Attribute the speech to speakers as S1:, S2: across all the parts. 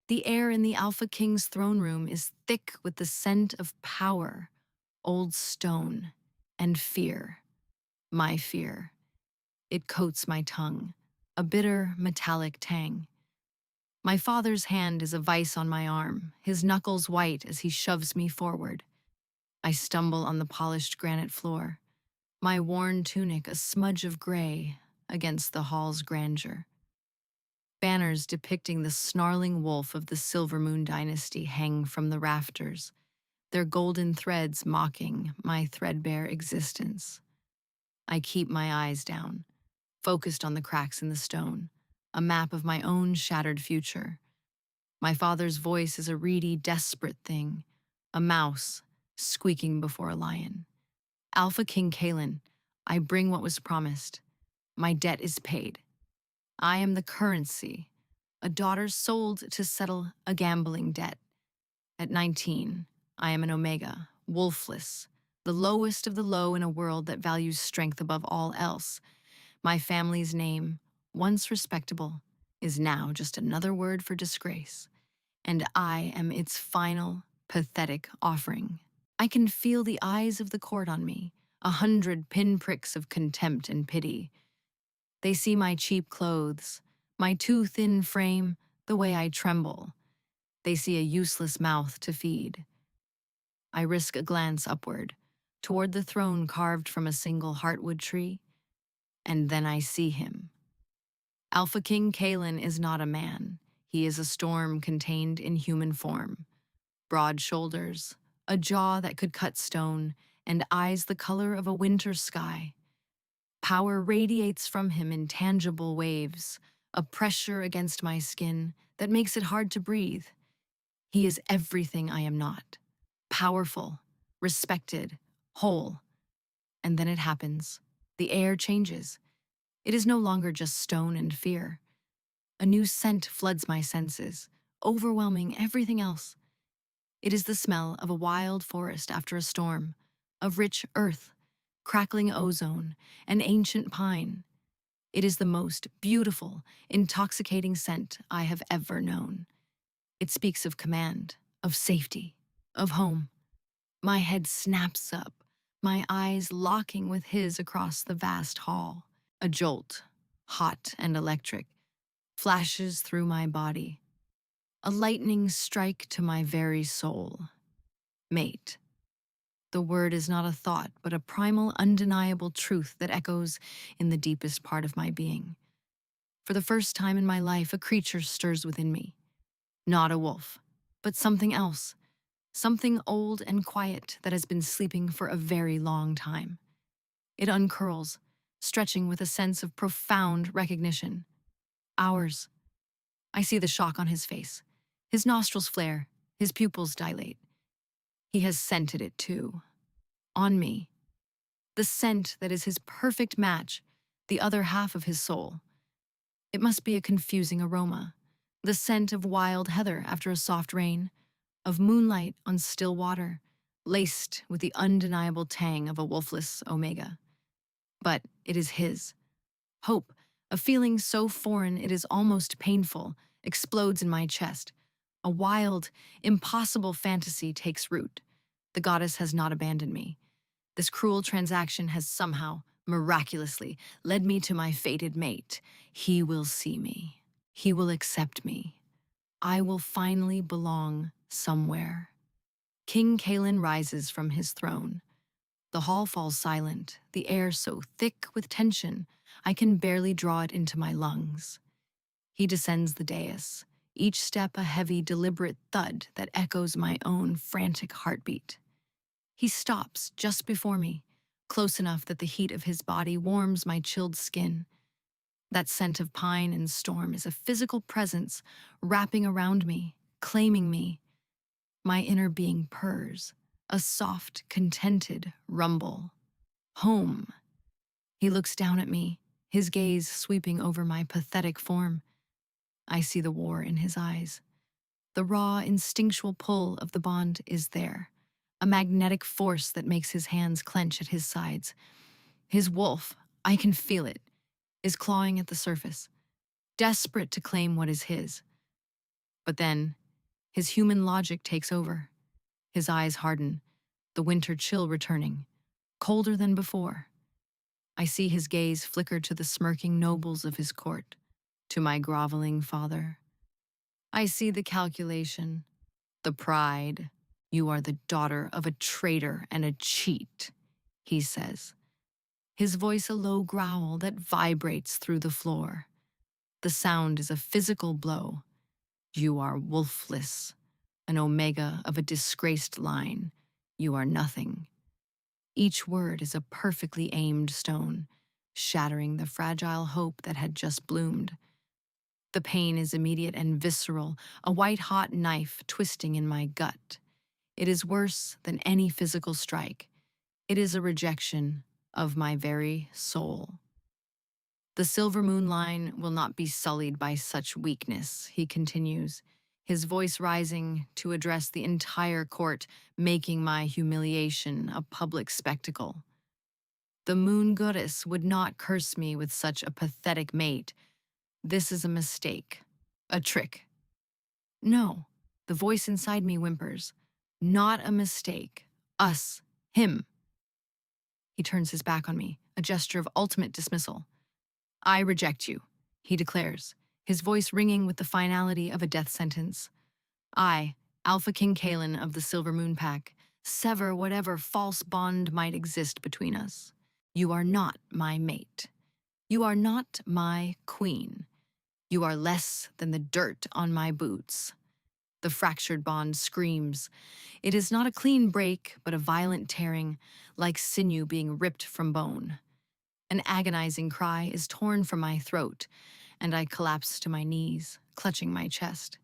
S1: The air in the Alpha King's throne room is thick with the scent of power, old stone, and fear. My fear. It coats my tongue, a bitter, metallic tang. My father's hand is a vice on my arm, his knuckles white as he shoves me forward. I stumble on the polished granite floor, my worn tunic a smudge of gray against the hall's grandeur. Banners depicting the snarling wolf of the Silver Moon dynasty hang from the rafters, their golden threads mocking my threadbare existence. I keep my eyes down, focused on the cracks in the stone, a map of my own shattered future. My father's voice is a reedy, desperate thing, a mouse squeaking before a lion. Alpha King Kalen, I bring what was promised. My debt is paid. I am the currency, a daughter sold to settle a gambling debt. At 19, I am an Omega, wolfless, the lowest of the low in a world that values strength above all else. My family's name, once respectable, is now just another word for disgrace, and I am its final, pathetic offering. I can feel the eyes of the court on me, 100 pinpricks of contempt and pity. They see my cheap clothes, my too thin frame, the way I tremble. They see a useless mouth to feed. I risk a glance upward, toward the throne carved from a single heartwood tree, and then I see him. Alpha King Kalen is not a man. He is a storm contained in human form. Broad shoulders, a jaw that could cut stone, and eyes the color of a winter sky. Power radiates from him in tangible waves, a pressure against my skin that makes it hard to breathe. He is everything I am not. Powerful, respected, whole. And then it happens. The air changes. It is no longer just stone and fear. A new scent floods my senses, overwhelming everything else. It is the smell of a wild forest after a storm, of rich earth, crackling ozone, and ancient pine. It is the most beautiful, intoxicating scent I have ever known. It speaks of command, of safety, of home. My head snaps up, my eyes locking with his across the vast hall. A jolt, hot and electric, flashes through my body. A lightning strike to my very soul. Mate. The word is not a thought, but a primal, undeniable truth that echoes in the deepest part of my being. For the first time in my life, a creature stirs within me. Not a wolf, but something else. Something old and quiet that has been sleeping for a very long time. It uncurls, stretching with a sense of profound recognition. Ours. I see the shock on his face. His nostrils flare, his pupils dilate. He has scented it too. On me. The scent that is his perfect match, the other half of his soul. It must be a confusing aroma. The scent of wild heather after a soft rain, of moonlight on still water, laced with the undeniable tang of a wolfless Omega. But it is his. Hope, a feeling so foreign it is almost painful, explodes in my chest. A wild, impossible fantasy takes root. The goddess has not abandoned me. This cruel transaction has somehow, miraculously, led me to my fated mate. He will see me. He will accept me. I will finally belong somewhere. King Kalen rises from his throne. The hall falls silent, the air so thick with tension, I can barely draw it into my lungs. He descends the dais, each step a heavy, deliberate thud that echoes my own frantic heartbeat. He stops just before me, close enough that the heat of his body warms my chilled skin. That scent of pine and storm is a physical presence wrapping around me, claiming me. My inner being purrs, a soft, contented rumble. Home. He looks down at me, his gaze sweeping over my pathetic form. I see the war in his eyes. The raw, instinctual pull of the bond is there, a magnetic force that makes his hands clench at his sides. His wolf, I can feel it, is clawing at the surface, desperate to claim what is his. But then, His human logic takes over. His eyes harden, the winter chill returning, colder than before. I see his gaze flicker to the smirking nobles of his court, to my groveling father. I see the calculation, the pride. You are the daughter of a traitor and a cheat, he says, his voice a low growl that vibrates through the floor. The sound is a physical blow. You are wolfless, an omega of a disgraced line. You are nothing. Each word is a perfectly aimed stone, shattering the fragile hope that had just bloomed. The pain is immediate and visceral, a white-hot knife twisting in my gut. It is worse than any physical strike. It is a rejection of my very soul. The silver moon line will not be sullied by such weakness, he continues, his voice rising to address the entire court, making my humiliation a public spectacle. The moon goddess would not curse me with such a pathetic mate. This is a mistake, a trick. No, the voice inside me whimpers. Not a mistake. Us. Him. He turns his back on me, a gesture of ultimate dismissal. I reject you, he declares, his voice ringing with the finality of a death sentence. I, Alpha King Kalen of the Silver Moon Pack, sever whatever false bond might exist between us. You are not my mate. You are not my queen. You are less than the dirt on my boots. The fractured bond screams. It is not a clean break, but a violent tearing, like sinew being ripped from bone. An agonizing cry is torn from my throat, and I collapse to my knees, clutching my chest.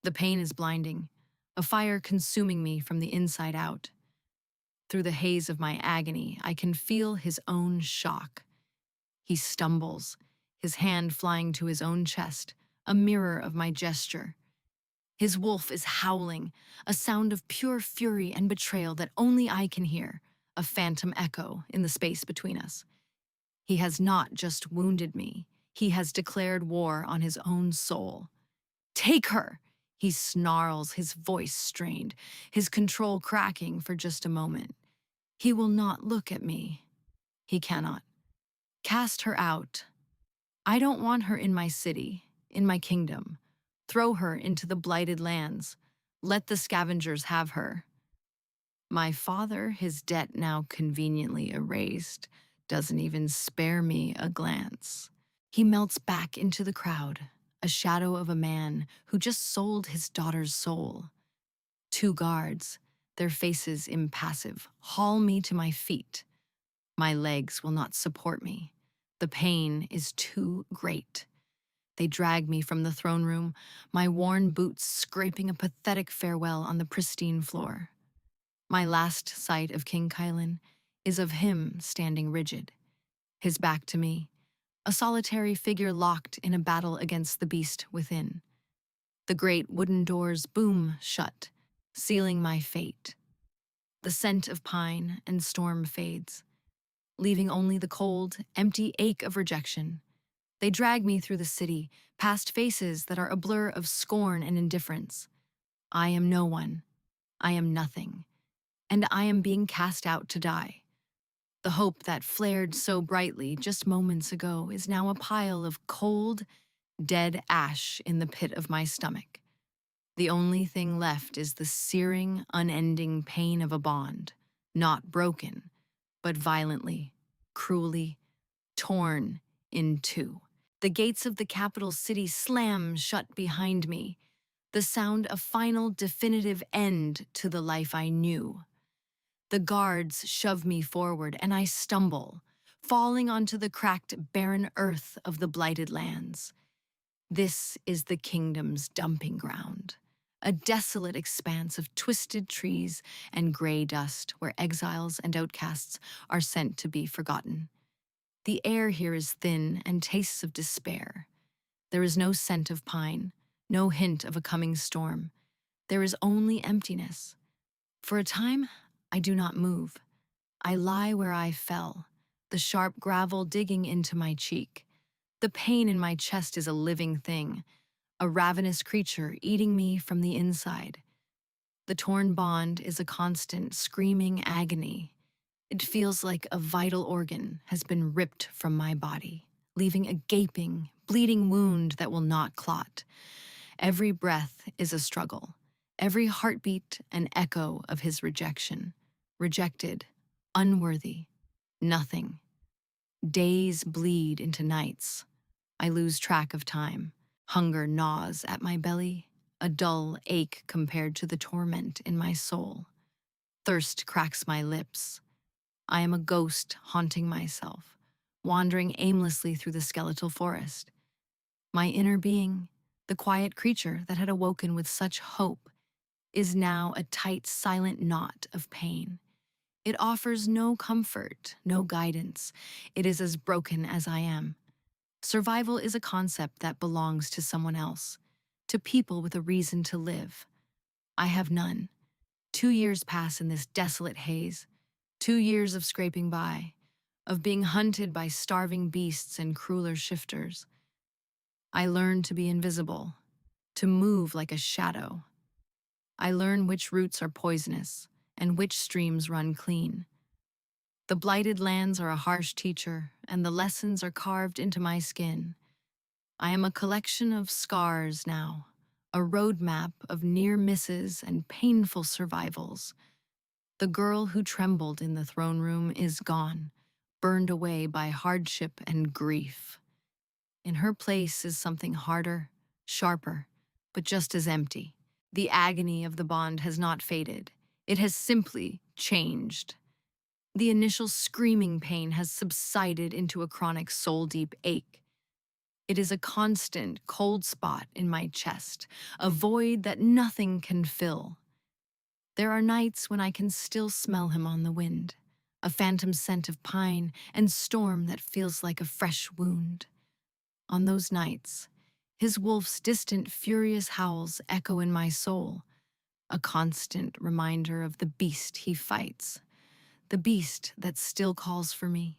S1: The pain is blinding, a fire consuming me from the inside out. Through the haze of my agony, I can feel his own shock. He stumbles, his hand flying to his own chest, a mirror of my gesture. His wolf is howling, a sound of pure fury and betrayal that only I can hear, a phantom echo in the space between us. He has not just wounded me, he has declared war on his own soul. Take her! He snarls, his voice strained, his control cracking for just a moment. He will not look at me. He cannot. Cast her out. I don't want her in my city, in my kingdom. Throw her into the blighted lands. Let the scavengers have her. My father, his debt now conveniently erased, doesn't even spare me a glance. He melts back into the crowd, a shadow of a man who just sold his daughter's soul. Two guards, their faces impassive, haul me to my feet. My legs will not support me. The pain is too great. They drag me from the throne room, my worn boots scraping a pathetic farewell on the pristine floor. My last sight of King Kylan is of him standing rigid, his back to me, a solitary figure locked in a battle against the beast within. The great wooden doors boom shut, sealing my fate. The scent of pine and storm fades, leaving only the cold, empty ache of rejection. They drag me through the city, past faces that are a blur of scorn and indifference. I am no one. I am nothing. And I am being cast out to die. The hope that flared so brightly just moments ago is now a pile of cold, dead ash in the pit of my stomach. The only thing left is the searing, unending pain of a bond, not broken, but violently, cruelly, torn in two. The gates of the capital city slam shut behind me, the sound of final, definitive end to the life I knew. The guards shove me forward, and I stumble, falling onto the cracked, barren earth of the blighted lands. This is the kingdom's dumping ground, a desolate expanse of twisted trees and gray dust where exiles and outcasts are sent to be forgotten. The air here is thin and tastes of despair. There is no scent of pine, no hint of a coming storm. There is only emptiness. For a time, I do not move. I lie where I fell, the sharp gravel digging into my cheek. The pain in my chest is a living thing, a ravenous creature eating me from the inside. The torn bond is a constant, screaming agony. It feels like a vital organ has been ripped from my body, leaving a gaping, bleeding wound that will not clot. Every breath is a struggle, every heartbeat an echo of his rejection. Rejected, unworthy, nothing. Days bleed into nights. I lose track of time. Hunger gnaws at my belly, a dull ache compared to the torment in my soul. Thirst cracks my lips. I am a ghost haunting myself, wandering aimlessly through the skeletal forest. My inner being, the quiet creature that had awoken with such hope, is now a tight, silent knot of pain. It offers no comfort, no guidance. It is as broken as I am. Survival is a concept that belongs to someone else, to people with a reason to live. I have none. 2 years pass in this desolate haze, 2 years of scraping by, of being hunted by starving beasts and crueler shifters. I learn to be invisible, to move like a shadow. I learn which roots are poisonous and which streams run clean. The blighted lands are a harsh teacher, and the lessons are carved into my skin. I am a collection of scars now, a roadmap of near misses and painful survivals. The girl who trembled in the throne room is gone, burned away by hardship and grief. In her place is something harder, sharper, but just as empty. The agony of the bond has not faded. It has simply changed. The initial screaming pain has subsided into a chronic soul-deep ache. It is a constant, cold spot in my chest, a void that nothing can fill. There are nights when I can still smell him on the wind, a phantom scent of pine and storm that feels like a fresh wound. On those nights, his wolf's distant, furious howls echo in my soul, a constant reminder of the beast he fights, the beast that still calls for me.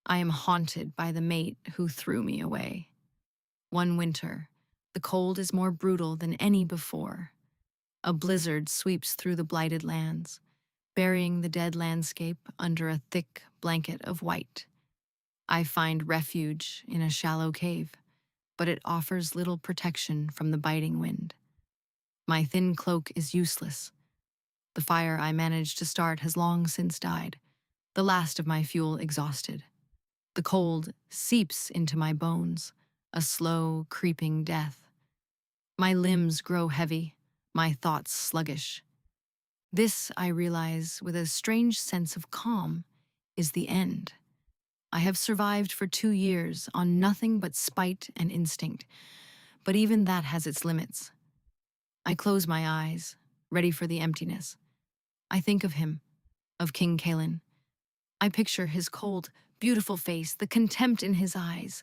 S1: I am haunted by the mate who threw me away. One winter, the cold is more brutal than any before. A blizzard sweeps through the blighted lands, burying the dead landscape under a thick blanket of white. I find refuge in a shallow cave, but it offers little protection from the biting wind. My thin cloak is useless. The fire I managed to start has long since died, the last of my fuel exhausted. The cold seeps into my bones, a slow, creeping death. My limbs grow heavy, my thoughts sluggish. This, I realize with a strange sense of calm, is the end. I have survived for 2 years on nothing but spite and instinct, but even that has its limits. I close my eyes, ready for the emptiness. I think of him, of King Kalen. I picture his cold, beautiful face, the contempt in his eyes.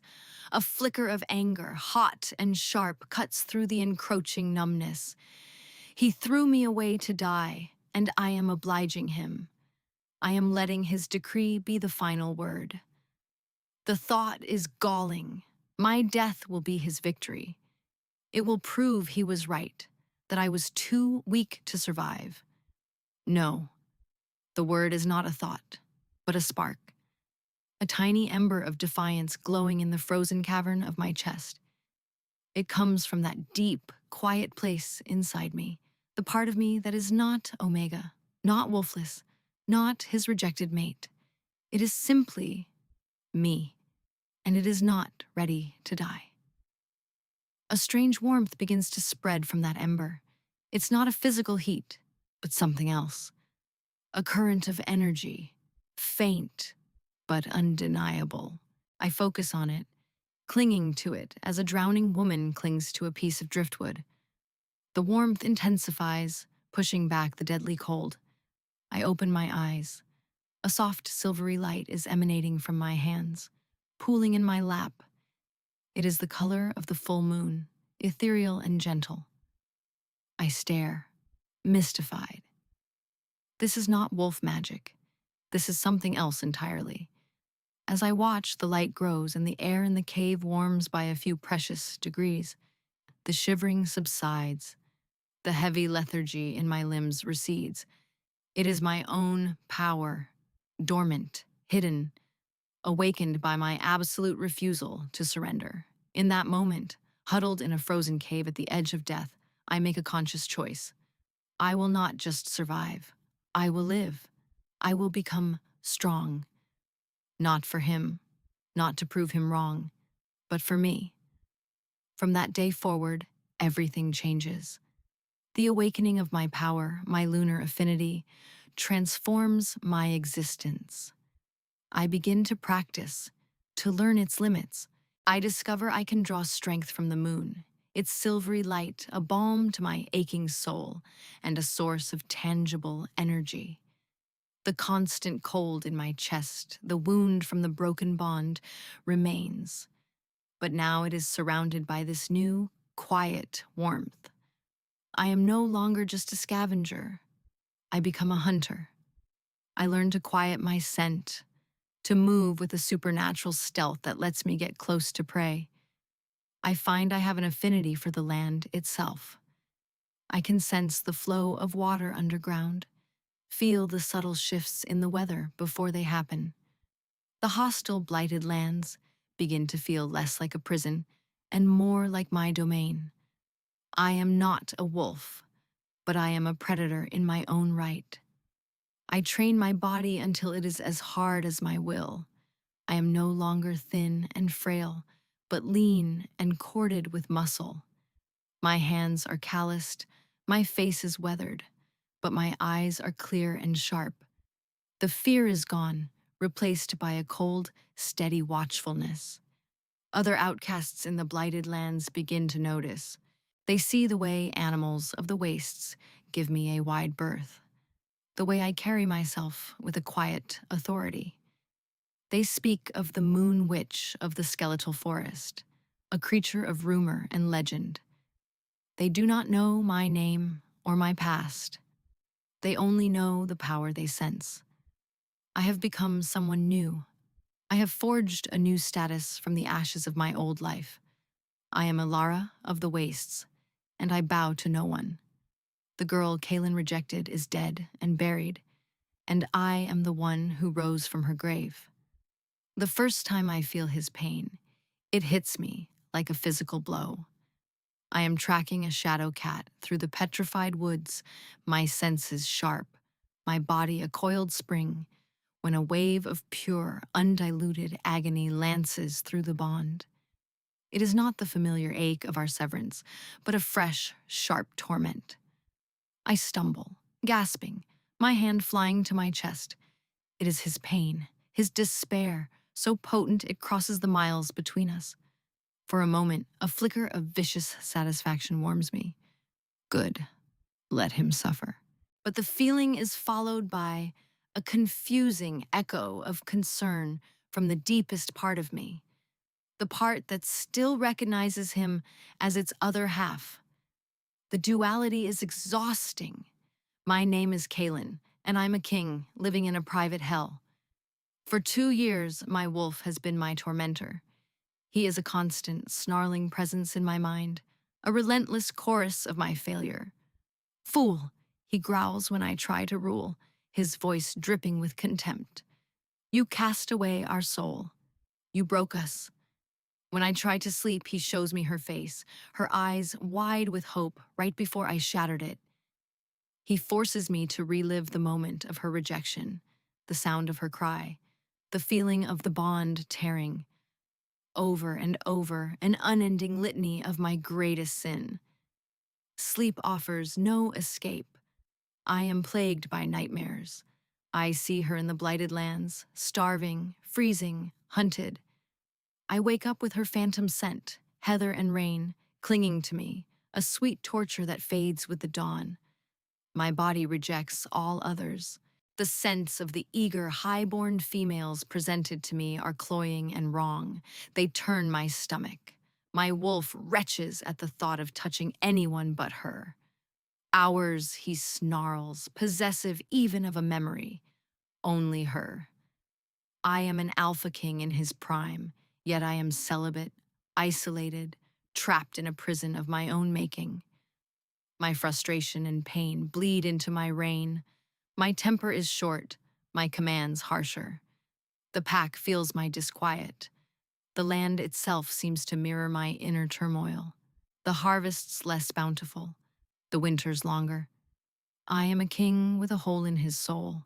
S1: A flicker of anger, hot and sharp, cuts through the encroaching numbness. He threw me away to die, and I am obliging him. I am letting his decree be the final word. The thought is galling. My death will be his victory. It will prove he was right, that I was too weak to survive. No, the word is not a thought, but a spark. A tiny ember of defiance glowing in the frozen cavern of my chest. It comes from that deep, quiet place inside me, the part of me that is not Omega, not Wolfless, not his rejected mate. It is simply me, and it is not ready to die. A strange warmth begins to spread from that ember. It's not a physical heat, but something else. A current of energy, faint but undeniable. I focus on it, clinging to it as a drowning woman clings to a piece of driftwood. The warmth intensifies, pushing back the deadly cold. I open my eyes. A soft silvery light is emanating from my hands, pooling in my lap. It is the color of the full moon, ethereal and gentle. I stare, mystified. This is not wolf magic. This is something else entirely. As I watch, the light grows and the air in the cave warms by a few precious degrees. The shivering subsides. The heavy lethargy in my limbs recedes. It is my own power, dormant, hidden, awakened by my absolute refusal to surrender. In that moment, huddled in a frozen cave at the edge of death, I make a conscious choice. I will not just survive. I will live. I will become strong. Not for him, not to prove him wrong, but for me. From that day forward, everything changes. The awakening of my power, my lunar affinity, transforms my existence. I begin to practice, to learn its limits. I discover I can draw strength from the moon, its silvery light, a balm to my aching soul, and a source of tangible energy. The constant cold in my chest, the wound from the broken bond, remains. But now it is surrounded by this new, quiet warmth. I am no longer just a scavenger. I become a hunter. I learn to quiet my scent, to move with a supernatural stealth that lets me get close to prey. I find I have an affinity for the land itself. I can sense the flow of water underground, feel the subtle shifts in the weather before they happen. The hostile, blighted lands begin to feel less like a prison and more like my domain. I am not a wolf, but I am a predator in my own right. I train my body until it is as hard as my will. I am no longer thin and frail, but lean and corded with muscle. My hands are calloused, my face is weathered, but my eyes are clear and sharp. The fear is gone, replaced by a cold, steady watchfulness. Other outcasts in the blighted lands begin to notice. They see the way animals of the wastes give me a wide berth, the way I carry myself with a quiet authority. They speak of the moon witch of the skeletal forest, a creature of rumor and legend. They do not know my name or my past. They only know the power they sense. I have become someone new. I have forged a new status from the ashes of my old life. I am Alara of the Wastes, and I bow to no one. The girl Kaelin rejected is dead and buried, and I am the one who rose from her grave. The first time I feel his pain, it hits me like a physical blow. I am tracking a shadow cat through the petrified woods, my senses sharp, my body a coiled spring, when a wave of pure, undiluted agony lances through the bond. It is not the familiar ache of our severance, but a fresh, sharp torment. I stumble, gasping, my hand flying to my chest. It is his pain, his despair, so potent it crosses the miles between us. For a moment, a flicker of vicious satisfaction warms me. Good, let him suffer. But the feeling is followed by a confusing echo of concern from the deepest part of me, the part that still recognizes him as its other half. The duality is exhausting. My name is Kaelin, and I'm a king living in a private hell. For 2 years, my wolf has been my tormentor. He is a constant, snarling presence in my mind, a relentless chorus of my failure. Fool, he growls when I try to rule, his voice dripping with contempt. You cast away our soul. You broke us. When I try to sleep, he shows me her face, her eyes wide with hope right before I shattered it. He forces me to relive the moment of her rejection, the sound of her cry, the feeling of the bond tearing. Over and over, an unending litany of my greatest sin. Sleep offers no escape. I am plagued by nightmares. I see her in the blighted lands, starving, freezing, hunted. I wake up with her phantom scent, heather and rain, clinging to me, a sweet torture that fades with the dawn. My body rejects all others. The scents of the eager, high-born females presented to me are cloying and wrong. They turn my stomach. My wolf retches at the thought of touching anyone but her. Hours, he snarls, possessive even of a memory. Only her. I am an alpha king in his prime, yet I am celibate, isolated, trapped in a prison of my own making. My frustration and pain bleed into my reign. My temper is short, my commands harsher. The pack feels my disquiet. The land itself seems to mirror my inner turmoil. The harvests less bountiful, the winters longer. I am a king with a hole in his soul,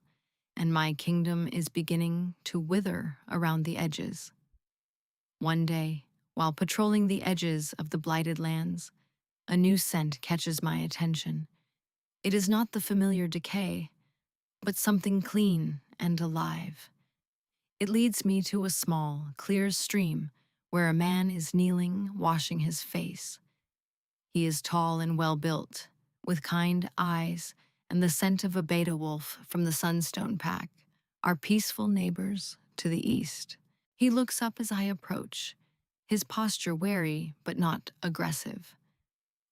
S1: and my kingdom is beginning to wither around the edges. One day, while patrolling the edges of the blighted lands, a new scent catches my attention. It is not the familiar decay, but something clean and alive. It leads me to a small, clear stream where a man is kneeling, washing his face. He is tall and well-built, with kind eyes and the scent of a beta wolf from the Sunstone Pack, our peaceful neighbors to the east. He looks up as I approach, his posture wary but not aggressive.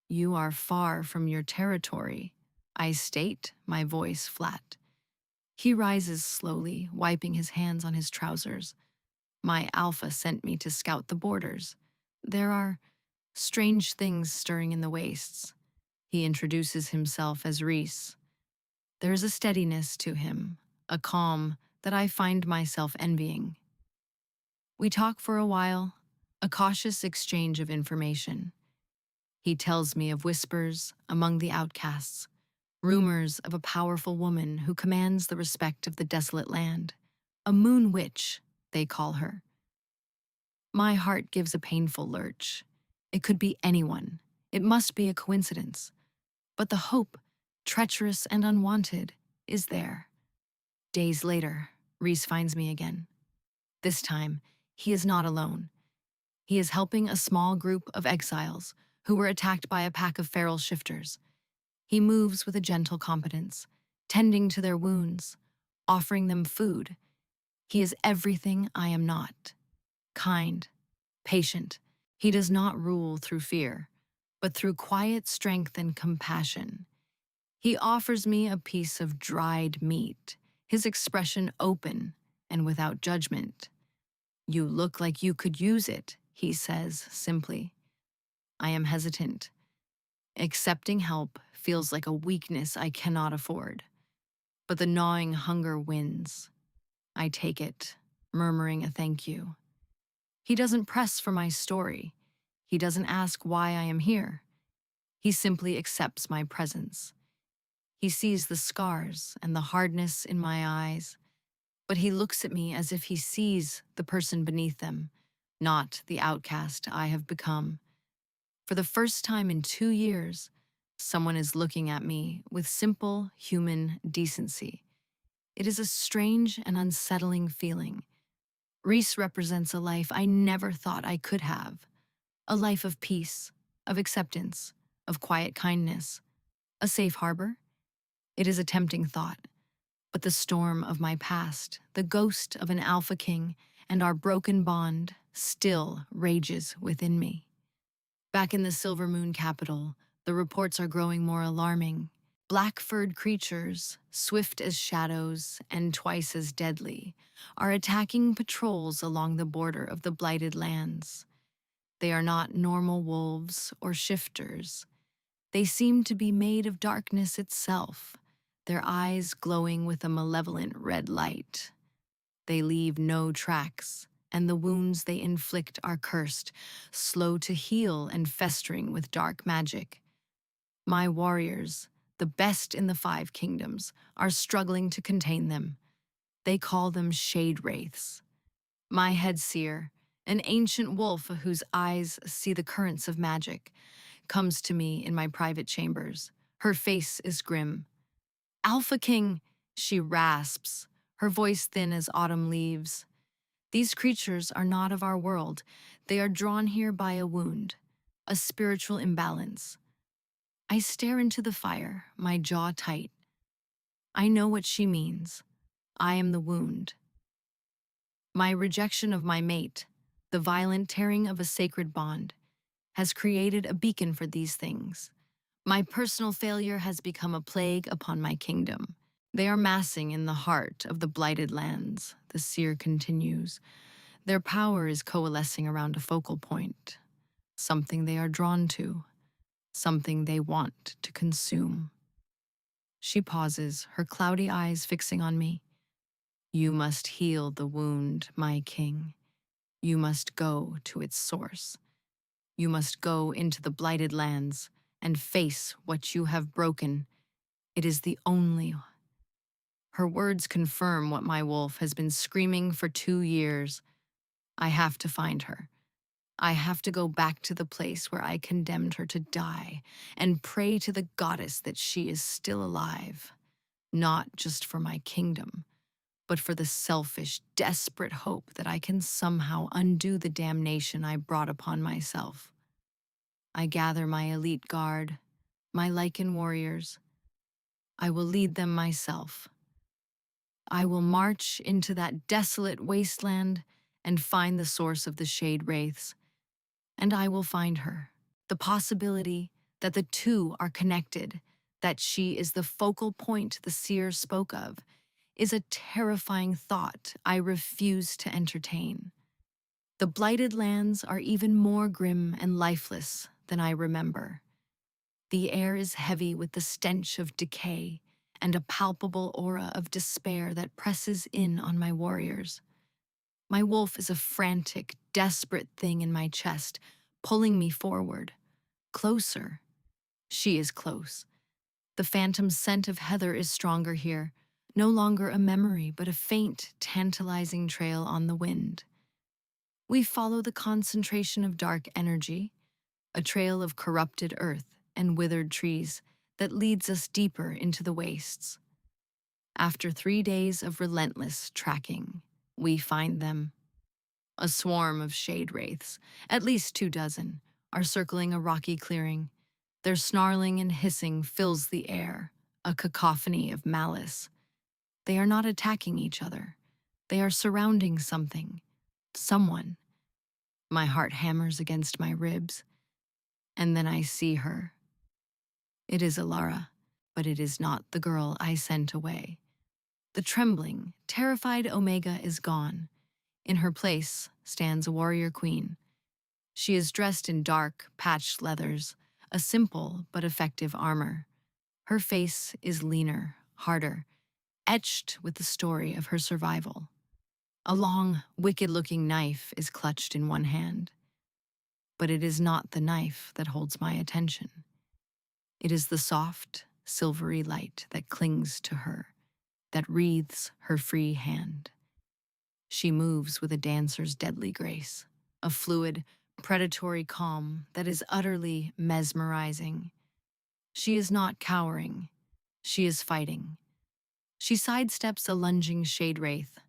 S1: "You are far from your territory," I state, my voice flat. He rises slowly, wiping his hands on his trousers. "My alpha sent me to scout the borders. There are strange things stirring in the wastes." He introduces himself as Reese. There is a steadiness to him, a calm that I find myself envying. We talk for a while, a cautious exchange of information. He tells me of whispers among the outcasts, rumors of a powerful woman who commands the respect of the desolate land, a moon witch, they call her. My heart gives a painful lurch. It could be anyone. It must be a coincidence. But the hope, treacherous and unwanted, is there. Days later, Reese finds me again. This time, he is not alone. He is helping a small group of exiles who were attacked by a pack of feral shifters. He moves with a gentle competence, tending to their wounds, offering them food. He is everything I am not. Kind, patient. He does not rule through fear, but through quiet strength and compassion. He offers me a piece of dried meat, his expression open and without judgment. "You look like you could use it," he says simply. I am hesitant. Accepting help feels like a weakness I cannot afford. But the gnawing hunger wins. I take it, murmuring a thank you. He doesn't press for my story. He doesn't ask why I am here. He simply accepts my presence. He sees the scars and the hardness in my eyes, but he looks at me as if he sees the person beneath them, not the outcast I have become. For the first time in 2 years, someone is looking at me with simple human decency. It is a strange and unsettling feeling. Reese represents a life I never thought I could have. A life of peace, of acceptance, of quiet kindness. A safe harbor? It is a tempting thought. But the storm of my past, the ghost of an alpha king, and our broken bond still rages within me. Back in the Silver Moon capital, the reports are growing more alarming. Black-furred creatures, swift as shadows and twice as deadly, are attacking patrols along the border of the blighted lands. They are not normal wolves or shifters. They seem to be made of darkness itself, their eyes glowing with a malevolent red light. They leave no tracks, and the wounds they inflict are cursed, slow to heal and festering with dark magic. My warriors, the best in the 5 kingdoms, are struggling to contain them. They call them shade wraiths. My head seer, an ancient wolf whose eyes see the currents of magic, comes to me in my private chambers. Her face is grim. "Alpha King," she rasps, her voice thin as autumn leaves. "These creatures are not of our world. They are drawn here by a wound, a spiritual imbalance." I stare into the fire, my jaw tight. I know what she means. I am the wound. My rejection of my mate, the violent tearing of a sacred bond, has created a beacon for these things. My personal failure has become a plague upon my kingdom. They are massing in the heart of the blighted lands, the seer continues. Their power is coalescing around a focal point. something they are drawn to, something they want to consume. She pauses, her cloudy eyes fixing on me. You must heal the wound, my king. You must go to its source. You must go into the blighted lands and face what you have broken. It is the only. Her words confirm what my wolf has been screaming for 2 years. I have to find her. I have to go back to the place where I condemned her to die and pray to the goddess that she is still alive, not just for my kingdom, but for the selfish, desperate hope that I can somehow undo the damnation I brought upon myself. I gather my elite guard, my Lycan warriors. I will lead them myself. I will march into that desolate wasteland and find the source of the Shade Wraiths, and I will find her. The possibility that the two are connected, that she is the focal point the seer spoke of, is a terrifying thought I refuse to entertain. The blighted lands are even more grim and lifeless than I remember. The air is heavy with the stench of decay and a palpable aura of despair that presses in on my warriors. My wolf is a frantic, desperate thing in my chest, pulling me forward. Closer. She is close. The phantom scent of heather is stronger here, no longer a memory, but a faint, tantalizing trail on the wind. We follow the concentration of dark energy, a trail of corrupted earth and withered trees that leads us deeper into the wastes. After 3 days of relentless tracking, we find them. A swarm of shade wraiths, at least 2 dozen, are circling a rocky clearing. Their snarling and hissing fills the air, a cacophony of malice. They are not attacking each other. They are surrounding something, someone. My heart hammers against my ribs, and then I see her. It is Alara, but it is not the girl I sent away. The trembling, terrified Omega is gone. In her place stands a warrior queen. She is dressed in dark, patched leathers, a simple but effective armor. Her face is leaner, harder, etched with the story of her survival. A long, wicked-looking knife is clutched in one hand. But it is not the knife that holds my attention. It is the soft, silvery light that clings to her, that wreathes her free hand. She moves with a dancer's deadly grace, a fluid, predatory calm that is utterly mesmerizing. She is not cowering. She is fighting. She sidesteps a lunging shade wraith,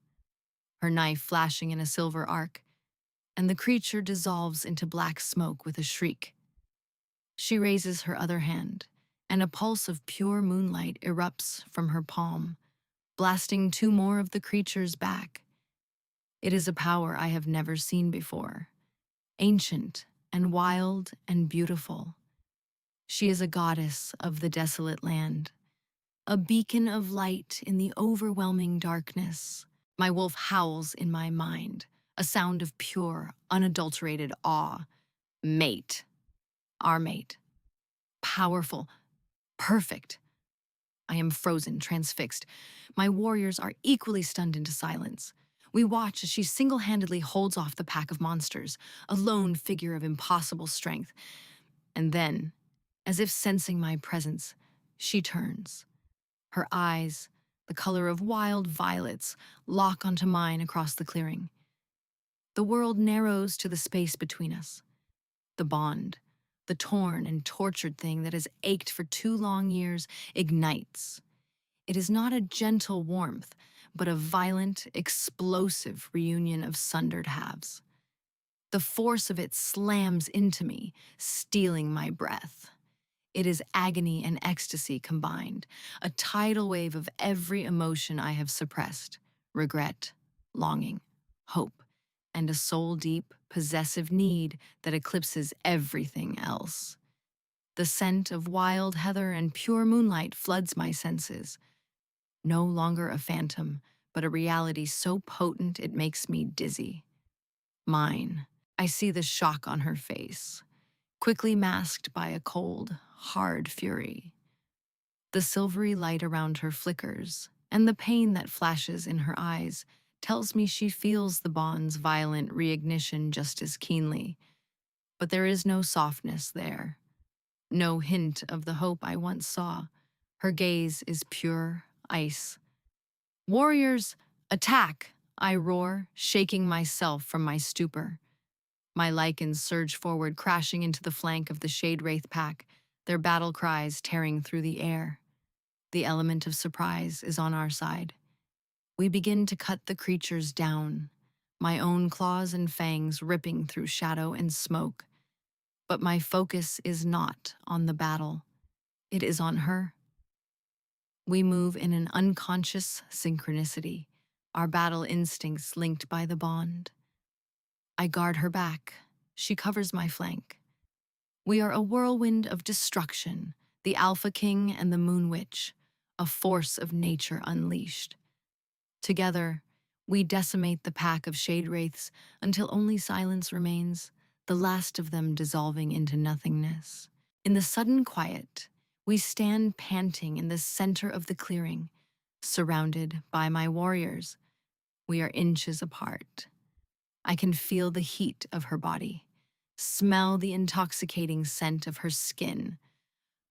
S1: her knife flashing in a silver arc, and the creature dissolves into black smoke with a shriek. She raises her other hand, and a pulse of pure moonlight erupts from her palm, blasting 2 more of the creatures back. It is a power I have never seen before, ancient and wild and beautiful. She is a goddess of the desolate land, a beacon of light in the overwhelming darkness. My wolf howls in my mind, a sound of pure, unadulterated awe. Mate. Our mate. Powerful. Perfect. I am frozen, transfixed. My warriors are equally stunned into silence. We watch as she single-handedly holds off the pack of monsters, a lone figure of impossible strength. And then, as if sensing my presence, she turns. Her eyes, the color of wild violets, lock onto mine across the clearing. The world narrows to the space between us. The bond, the torn and tortured thing that has ached for 2 long years, ignites. It is not a gentle warmth, but a violent, explosive reunion of sundered halves. The force of it slams into me, stealing my breath. It is agony and ecstasy combined, a tidal wave of every emotion I have suppressed: regret, longing, hope, and a soul-deep, possessive need that eclipses everything else. The scent of wild heather and pure moonlight floods my senses. No longer a phantom, but a reality so potent it makes me dizzy. Mine. I see the shock on her face. quickly masked by a cold, hard fury. The silvery light around her flickers, and the pain that flashes in her eyes tells me she feels the bond's violent reignition just as keenly. But there is no softness there, no hint of the hope I once saw. Her gaze is pure ice. "Warriors, attack!" I roar, shaking myself from my stupor. My lichens surge forward, crashing into the flank of the Shade Wraith pack, their battle cries tearing through the air. The element of surprise is on our side. We begin to cut the creatures down, my own claws and fangs ripping through shadow and smoke. But my focus is not on the battle. It is on her. We move in an unconscious synchronicity, our battle instincts linked by the bond. I guard her back. She covers my flank. We are a whirlwind of destruction, the Alpha King and the Moon Witch, a force of nature unleashed. Together, we decimate the pack of shade wraiths until only silence remains, the last of them dissolving into nothingness. In the sudden quiet, we stand panting in the center of the clearing, surrounded by my warriors. We are inches apart. I can feel the heat of her body, smell the intoxicating scent of her skin.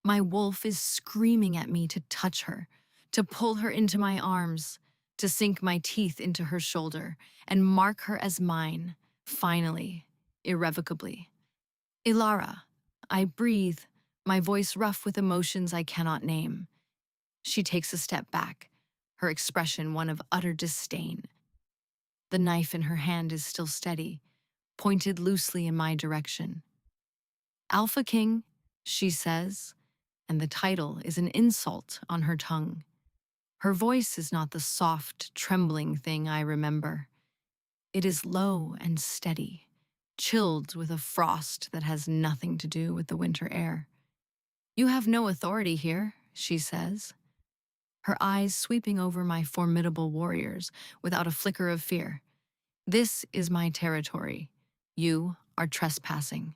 S1: My wolf is screaming at me to touch her, to pull her into my arms, to sink my teeth into her shoulder and mark her as mine, finally, irrevocably. "Ilara," I breathe, my voice rough with emotions I cannot name. She takes a step back, her expression one of utter disdain. The knife in her hand is still steady, pointed loosely in my direction. "Alpha King," she says, and the title is an insult on her tongue. Her voice is not the soft, trembling thing I remember. It is low and steady, chilled with a frost that has nothing to do with the winter air. "You have no authority here," she says, her eyes sweeping over my formidable warriors without a flicker of fear. "This is my territory. You are trespassing."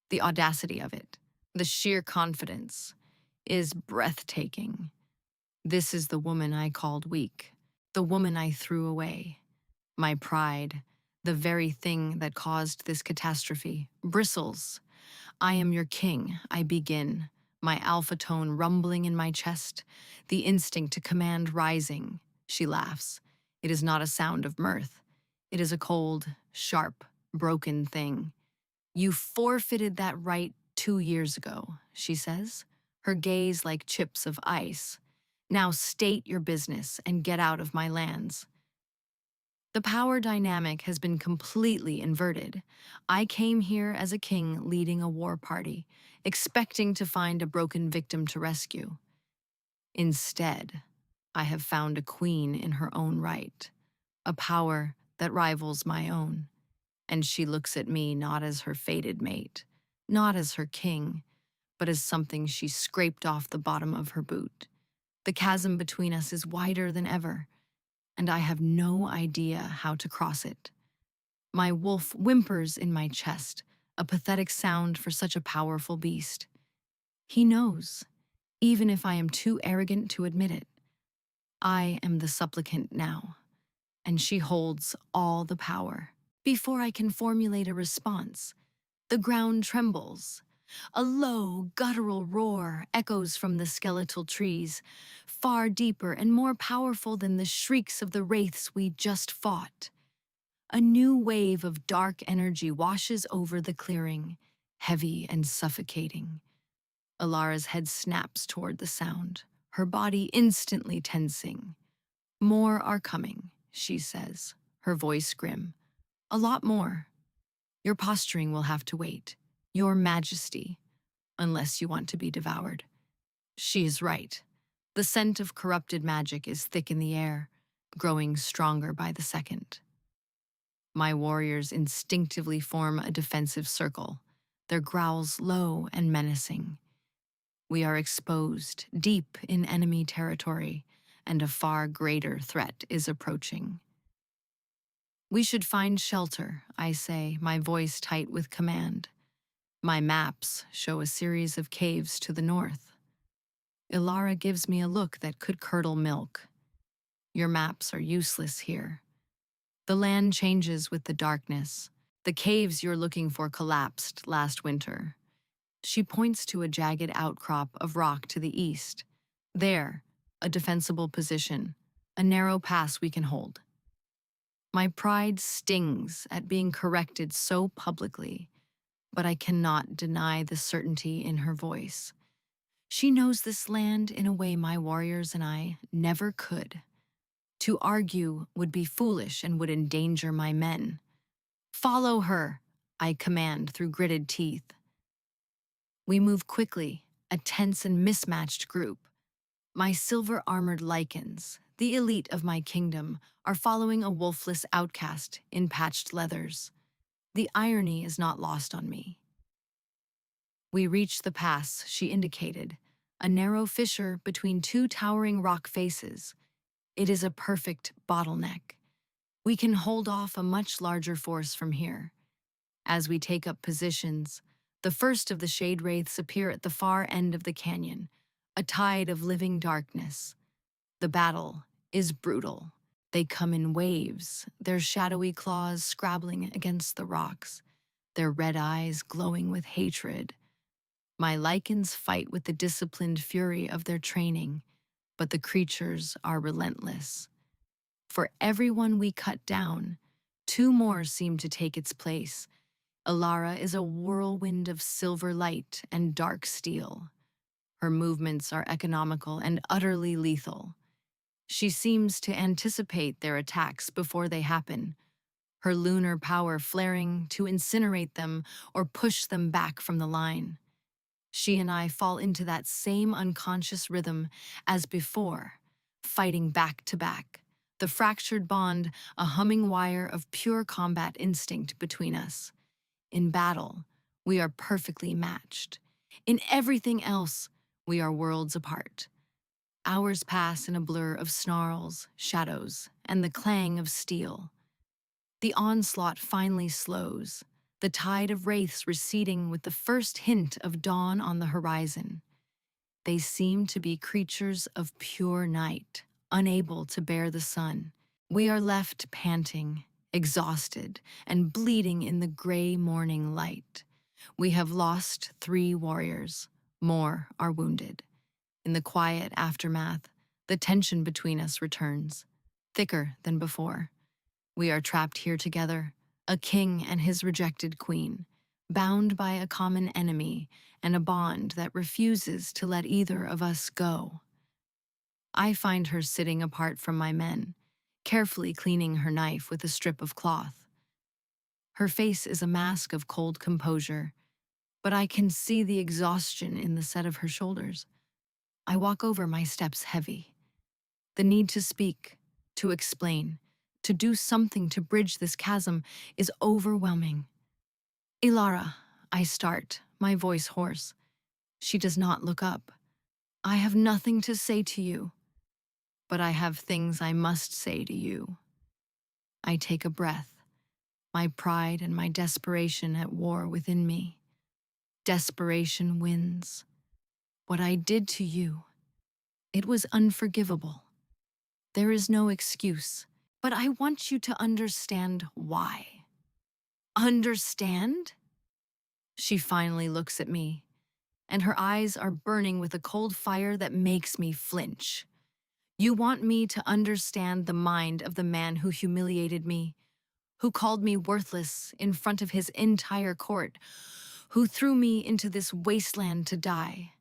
S1: The audacity of it, the sheer confidence, is breathtaking. This is the woman I called weak, the woman I threw away. My pride, the very thing that caused this catastrophe, bristles. "I am your king," I begin, my alpha tone rumbling in my chest, the instinct to command rising. She laughs. It is not a sound of mirth. It is a cold, sharp, broken thing. "You forfeited that right 2 years ago," she says, her gaze like chips of ice. "Now state your business and get out of my lands." The power dynamic has been completely inverted. I came here as a king leading a war party, expecting to find a broken victim to rescue. Instead, I have found a queen in her own right, a power that rivals my own. And she looks at me not as her fated mate, not as her king, but as something she scraped off the bottom of her boot. The chasm between us is wider than ever, and I have no idea how to cross it. My wolf whimpers in my chest, a pathetic sound for such a powerful beast. He knows, even if I am too arrogant to admit it. I am the supplicant now, and she holds all the power. Before I can formulate a response, the ground trembles. A low, guttural roar echoes from the skeletal trees, far deeper and more powerful than the shrieks of the wraiths we just fought. A new wave of dark energy washes over the clearing, heavy and suffocating. Alara's head snaps toward the sound, her body instantly tensing. "More are coming," she says, her voice grim. "A lot more. Your posturing will have to wait. Your Majesty, unless you want to be devoured." She is right. The scent of corrupted magic is thick in the air, growing stronger by the second. My warriors instinctively form a defensive circle, their growls low and menacing. We are exposed, deep in enemy territory, and a far greater threat is approaching. "We should find shelter," I say, my voice tight with command. My maps show a series of caves to the north. Ilara gives me a look that could curdle milk. Your maps are useless here. The land changes with the darkness. The caves you're looking for collapsed last winter. She points to a jagged outcrop of rock to the east. There, a defensible position, a narrow pass we can hold. My pride stings at being corrected so publicly, but I cannot deny the certainty in her voice. She knows this land in a way my warriors and I never could. To argue would be foolish and would endanger my men. Follow her, I command through gritted teeth. We move quickly, a tense and mismatched group. My silver-armored Lycans, the elite of my kingdom, are following a wolfless outcast in patched leathers. The irony is not lost on me. We reach the pass she indicated, a narrow fissure between two towering rock faces. It is a perfect bottleneck. We can hold off a much larger force from here. As we take up positions, the first of the shade wraiths appear at the far end of the canyon, a tide of living darkness. The battle is brutal. They come in waves, their shadowy claws scrabbling against the rocks, their red eyes glowing with hatred. My Lycans fight with the disciplined fury of their training, but the creatures are relentless. For everyone we cut down, two more seem to take its place. Ilara is a whirlwind of silver light and dark steel. Her movements are economical and utterly lethal. She seems to anticipate their attacks before they happen, her lunar power flaring to incinerate them or push them back from the line. She and I fall into that same unconscious rhythm as before, fighting back to back, the fractured bond a humming wire of pure combat instinct between us. In battle, we are perfectly matched. In everything else, we are worlds apart. Hours pass in a blur of snarls, shadows, and the clang of steel. The onslaught finally slows, the tide of wraiths receding with the first hint of dawn on the horizon. They seem to be creatures of pure night, unable to bear the sun. We are left panting, exhausted, and bleeding in the gray morning light. We have lost 3 warriors. More are wounded. In the quiet aftermath, the tension between us returns, thicker than before. We are trapped here together, a king and his rejected queen, bound by a common enemy and a bond that refuses to let either of us go. I find her sitting apart from my men, carefully cleaning her knife with a strip of cloth. Her face is a mask of cold composure, but I can see the exhaustion in the set of her shoulders. I walk over, my steps heavy. The need to speak, to explain, to do something to bridge this chasm is overwhelming. Ilara, I start, my voice hoarse. She does not look up. I have nothing to say to you, but I have things I must say to you. I take a breath, my pride and my desperation at war within me. Desperation wins. What I did to you, it was unforgivable. There is no excuse, but I want you to understand why. Understand? She finally looks at me, and her eyes are burning with a cold fire that makes me flinch. You want me to understand the mind of the man who humiliated me, who called me worthless in front of his entire court, who threw me into this wasteland to die.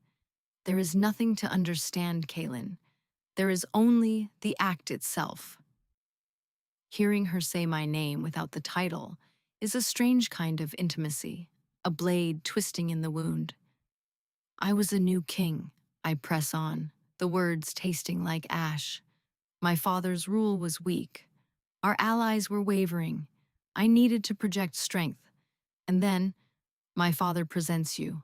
S1: There is nothing to understand, Kaelin. There is only the act itself. Hearing her say my name without the title is a strange kind of intimacy, a blade twisting in the wound. I was a new king, I press on, the words tasting like ash. My father's rule was weak. Our allies were wavering. I needed to project strength. And then, my father presents you,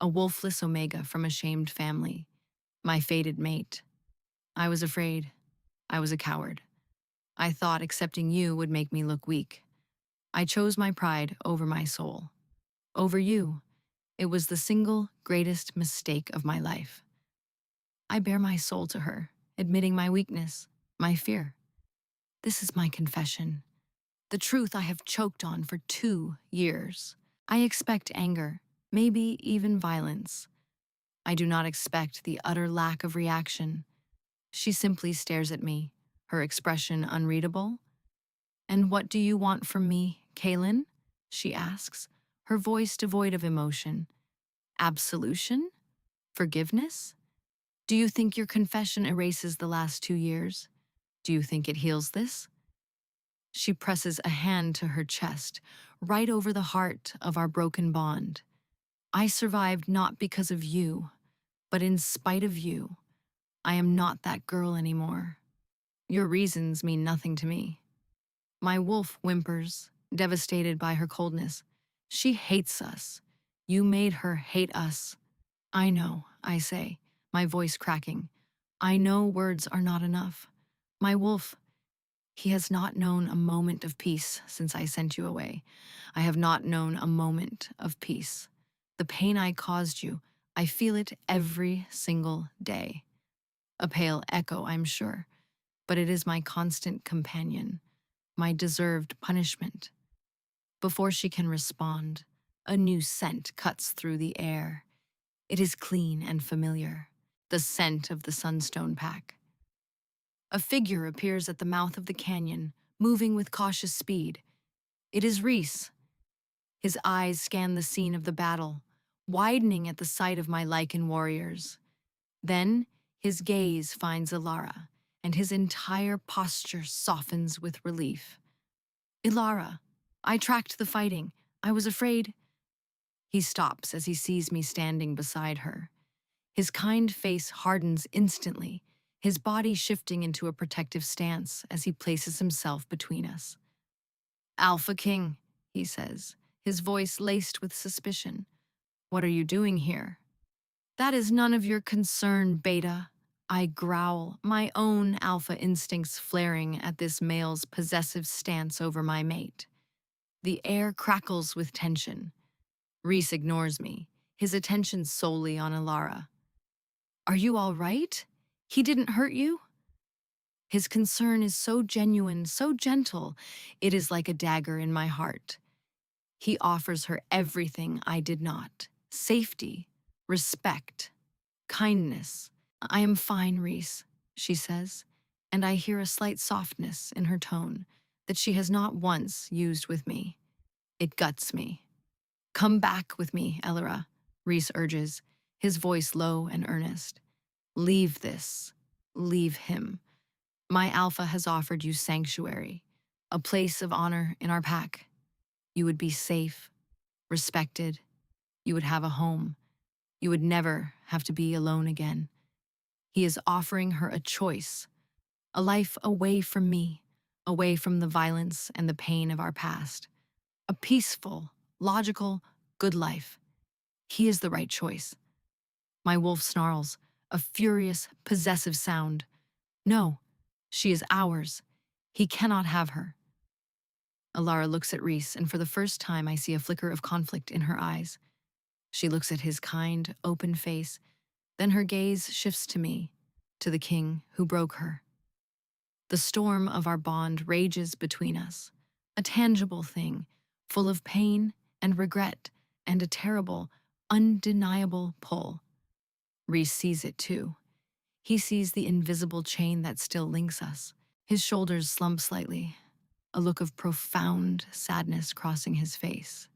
S1: a wolfless Omega from a shamed family, my fated mate. I was afraid. I was a coward. I thought accepting you would make me look weak. I chose my pride over my soul. Over you, It was the single greatest mistake of my life. I bare my soul to her, admitting my weakness, my fear. This is my confession, the truth I have choked on for 2 years. I expect anger, maybe even violence. I do not expect the utter lack of reaction. She simply stares at me, her expression unreadable. "And what do you want from me, Kaylin?" she asks, her voice devoid of emotion. "Absolution? Forgiveness? Do you think your confession erases the last 2 years? Do you think it heals this?" She presses a hand to her chest, right over the heart of our broken bond. "I survived not because of you, but in spite of you. I am not that girl anymore. Your reasons mean nothing to me." My wolf whimpers, devastated by her coldness. "She hates us. You made her hate us." "I know," I say, my voice cracking. "I know words are not enough. My wolf, he has not known a moment of peace since I sent you away. I have not known a moment of peace. The pain I caused you, I feel it every single day. A pale echo, I'm sure, but it is my constant companion, my deserved punishment." Before she can respond, a new scent cuts through the air. It is clean and familiar, the scent of the Sunstone Pack. A figure appears at the mouth of the canyon, moving with cautious speed. It is Reese. His eyes scan the scene of the battle, widening at the sight of my Lycan warriors. Then, his gaze finds Ilara, and his entire posture softens with relief. "Ilara, I tracked the fighting. I was afraid." He stops as he sees me standing beside her. His kind face hardens instantly, his body shifting into a protective stance as he places himself between us. "Alpha King," he says, his voice laced with suspicion. "What are you doing here?" "That is none of your concern, Beta." I growl, my own alpha instincts flaring at this male's possessive stance over my mate. The air crackles with tension. Reese ignores me, his attention solely on Ilara. "Are you all right? He didn't hurt you?" His concern is so genuine, so gentle, it is like a dagger in my heart. He offers her everything I did not: safety, respect, kindness. "I am fine, Reese," she says, and I hear a slight softness in her tone that she has not once used with me. It guts me. "Come back with me, Elira," Reese urges, his voice low and earnest. "Leave this. Leave him. My alpha has offered you sanctuary, a place of honor in our pack. You would be safe, respected. You would have a home. You would never have to be alone again." He is offering her a choice, a life away from me, away from the violence and the pain of our past. A peaceful, logical, good life. He is the right choice. My wolf snarls, a furious, possessive sound. "No, she is ours. He cannot have her." Ilara looks at Reese, and for the first time I see a flicker of conflict in her eyes. She looks at his kind, open face, then her gaze shifts to me, to the king who broke her. The storm of our bond rages between us, a tangible thing, full of pain and regret and a terrible, undeniable pull. Reese sees it too. He sees the invisible chain that still links us. His shoulders slump slightly, a look of profound sadness crossing his face.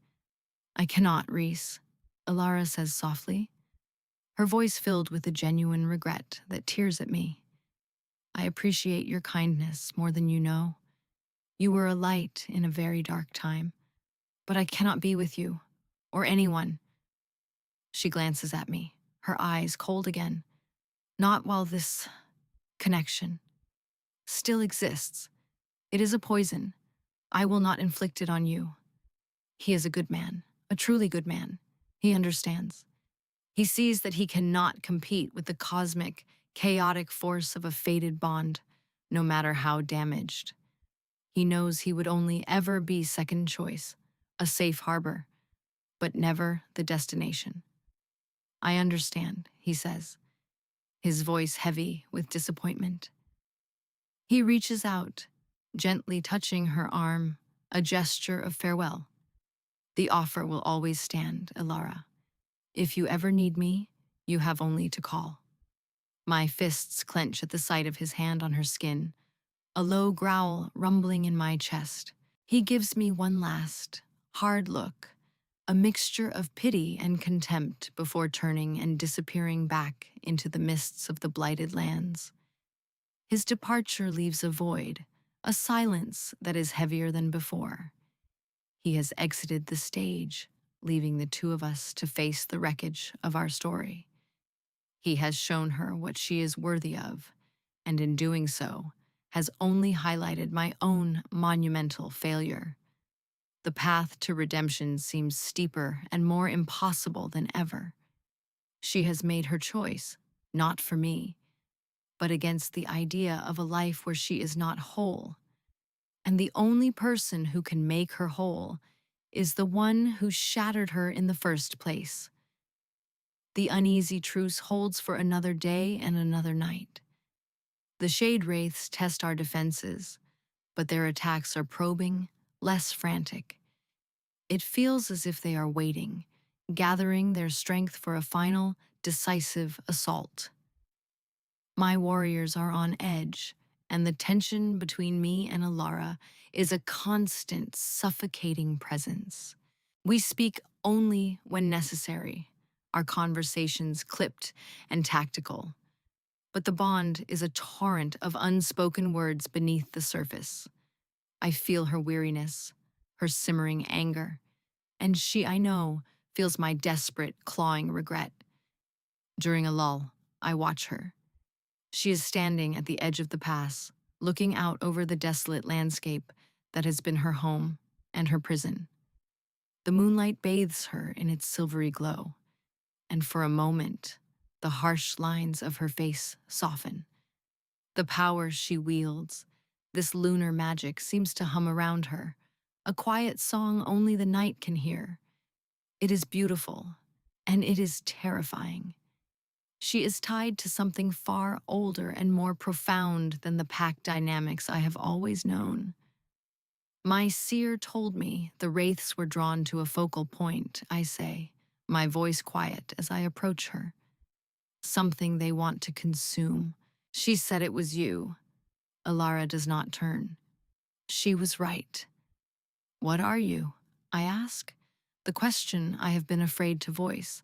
S1: "I cannot, Reese," Ilara says softly, her voice filled with a genuine regret that tears at me. "I appreciate your kindness more than you know. You were a light in a very dark time, but I cannot be with you, or anyone." She glances at me, her eyes cold again. "Not while this connection still exists. It is a poison. I will not inflict it on you. He is a good man, a truly good man. He understands. He sees that he cannot compete with the cosmic, chaotic force of a fated bond, no matter how damaged. He knows he would only ever be second choice, a safe harbor. but never the destination. I understand, he says, his voice heavy with disappointment. He reaches out, gently touching her arm, a gesture of farewell. The offer will always stand, Elara. If you ever need me, you have only to call. My fists clench at the sight of his hand on her skin, a low growl rumbling in my chest. He gives me one last, hard look, a mixture of pity and contempt before turning and disappearing back into the mists of the blighted lands. His departure leaves a void, a silence that is heavier than before. He has exited the stage, leaving the two of us to face the wreckage of our story. He has shown her what she is worthy of, and in doing so, has only highlighted my own monumental failure. The path to redemption seems steeper and more impossible than ever. She has made her choice, not for me, but against the idea of a life where she is not whole. And the only person who can make her whole is the one who shattered her in the first place. The uneasy truce holds for another day and another night. The Shade Wraiths test our defenses, but their attacks are probing, less frantic. It feels as if they are waiting, gathering their strength for a final, decisive assault. My warriors are on edge, and the tension between me and Elara is a constant, suffocating presence. We speak only when necessary, our conversations clipped and tactical, but the bond is a torrent of unspoken words beneath the surface. I feel her weariness, her simmering anger, and she, I know, feels my desperate, clawing regret. During a lull, I watch her. She is standing at the edge of the pass, looking out over the desolate landscape that has been her home and her prison. The moonlight bathes her in its silvery glow, and for a moment, the harsh lines of her face soften. The power she wields, this lunar magic, seems to hum around her, a quiet song only the night can hear. It is beautiful, and it is terrifying. She is tied to something far older and more profound than the pack dynamics I have always known. My seer told me the wraiths were drawn to a focal point, I say, my voice quiet as I approach her. Something they want to consume. She said it was you. Elara does not turn. She was right. What are you? I ask, the question I have been afraid to voice.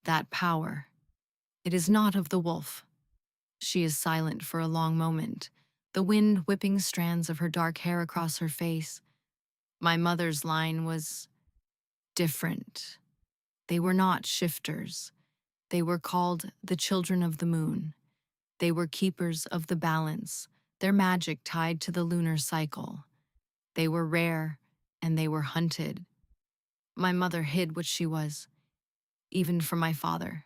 S1: That power. It is not of the wolf. She is silent for a long moment, the wind whipping strands of her dark hair across her face. My mother's line was different. They were not shifters. They were called the Children of the Moon. They were keepers of the balance, their magic tied to the lunar cycle. They were rare, and they were hunted. My mother hid what she was, even from my father.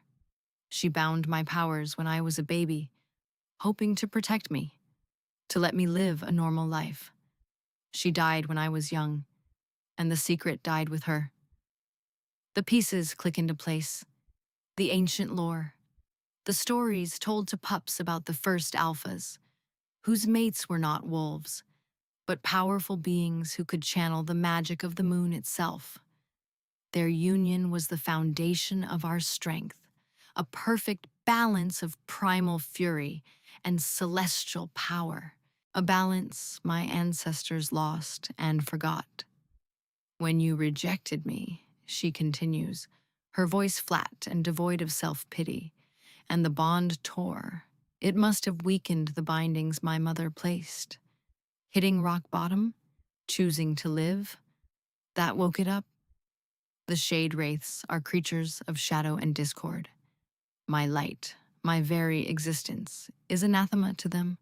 S1: She bound my powers when I was a baby, hoping to protect me, to let me live a normal life. She died when I was young, and the secret died with her. The pieces click into place. The ancient lore, the stories told to pups about the first alphas, whose mates were not wolves, but powerful beings who could channel the magic of the moon itself. Their union was the foundation of our strength, a perfect balance of primal fury and celestial power, a balance my ancestors lost and forgot. When you rejected me, she continues, her voice flat and devoid of self-pity, and the bond tore. It must have weakened the bindings my mother placed. Hitting rock bottom, choosing to live, that woke it up. The Shade Wraiths are creatures of shadow and discord. My light, my very existence, is anathema to them,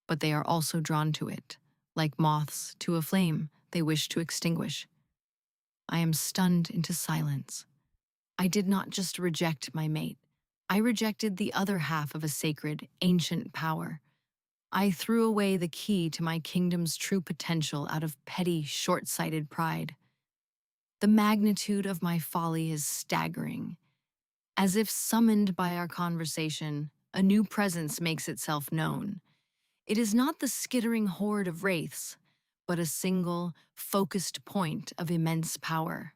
S1: but they are also drawn to it, like moths to a flame they wish to extinguish. I am stunned into silence. I did not just reject my mate. I rejected the other half of a sacred, ancient power. I threw away the key to my kingdom's true potential out of petty, short-sighted pride. The magnitude of my folly is staggering. As if summoned by our conversation, a new presence makes itself known. It is not the skittering horde of wraiths, but a single, focused point of immense power.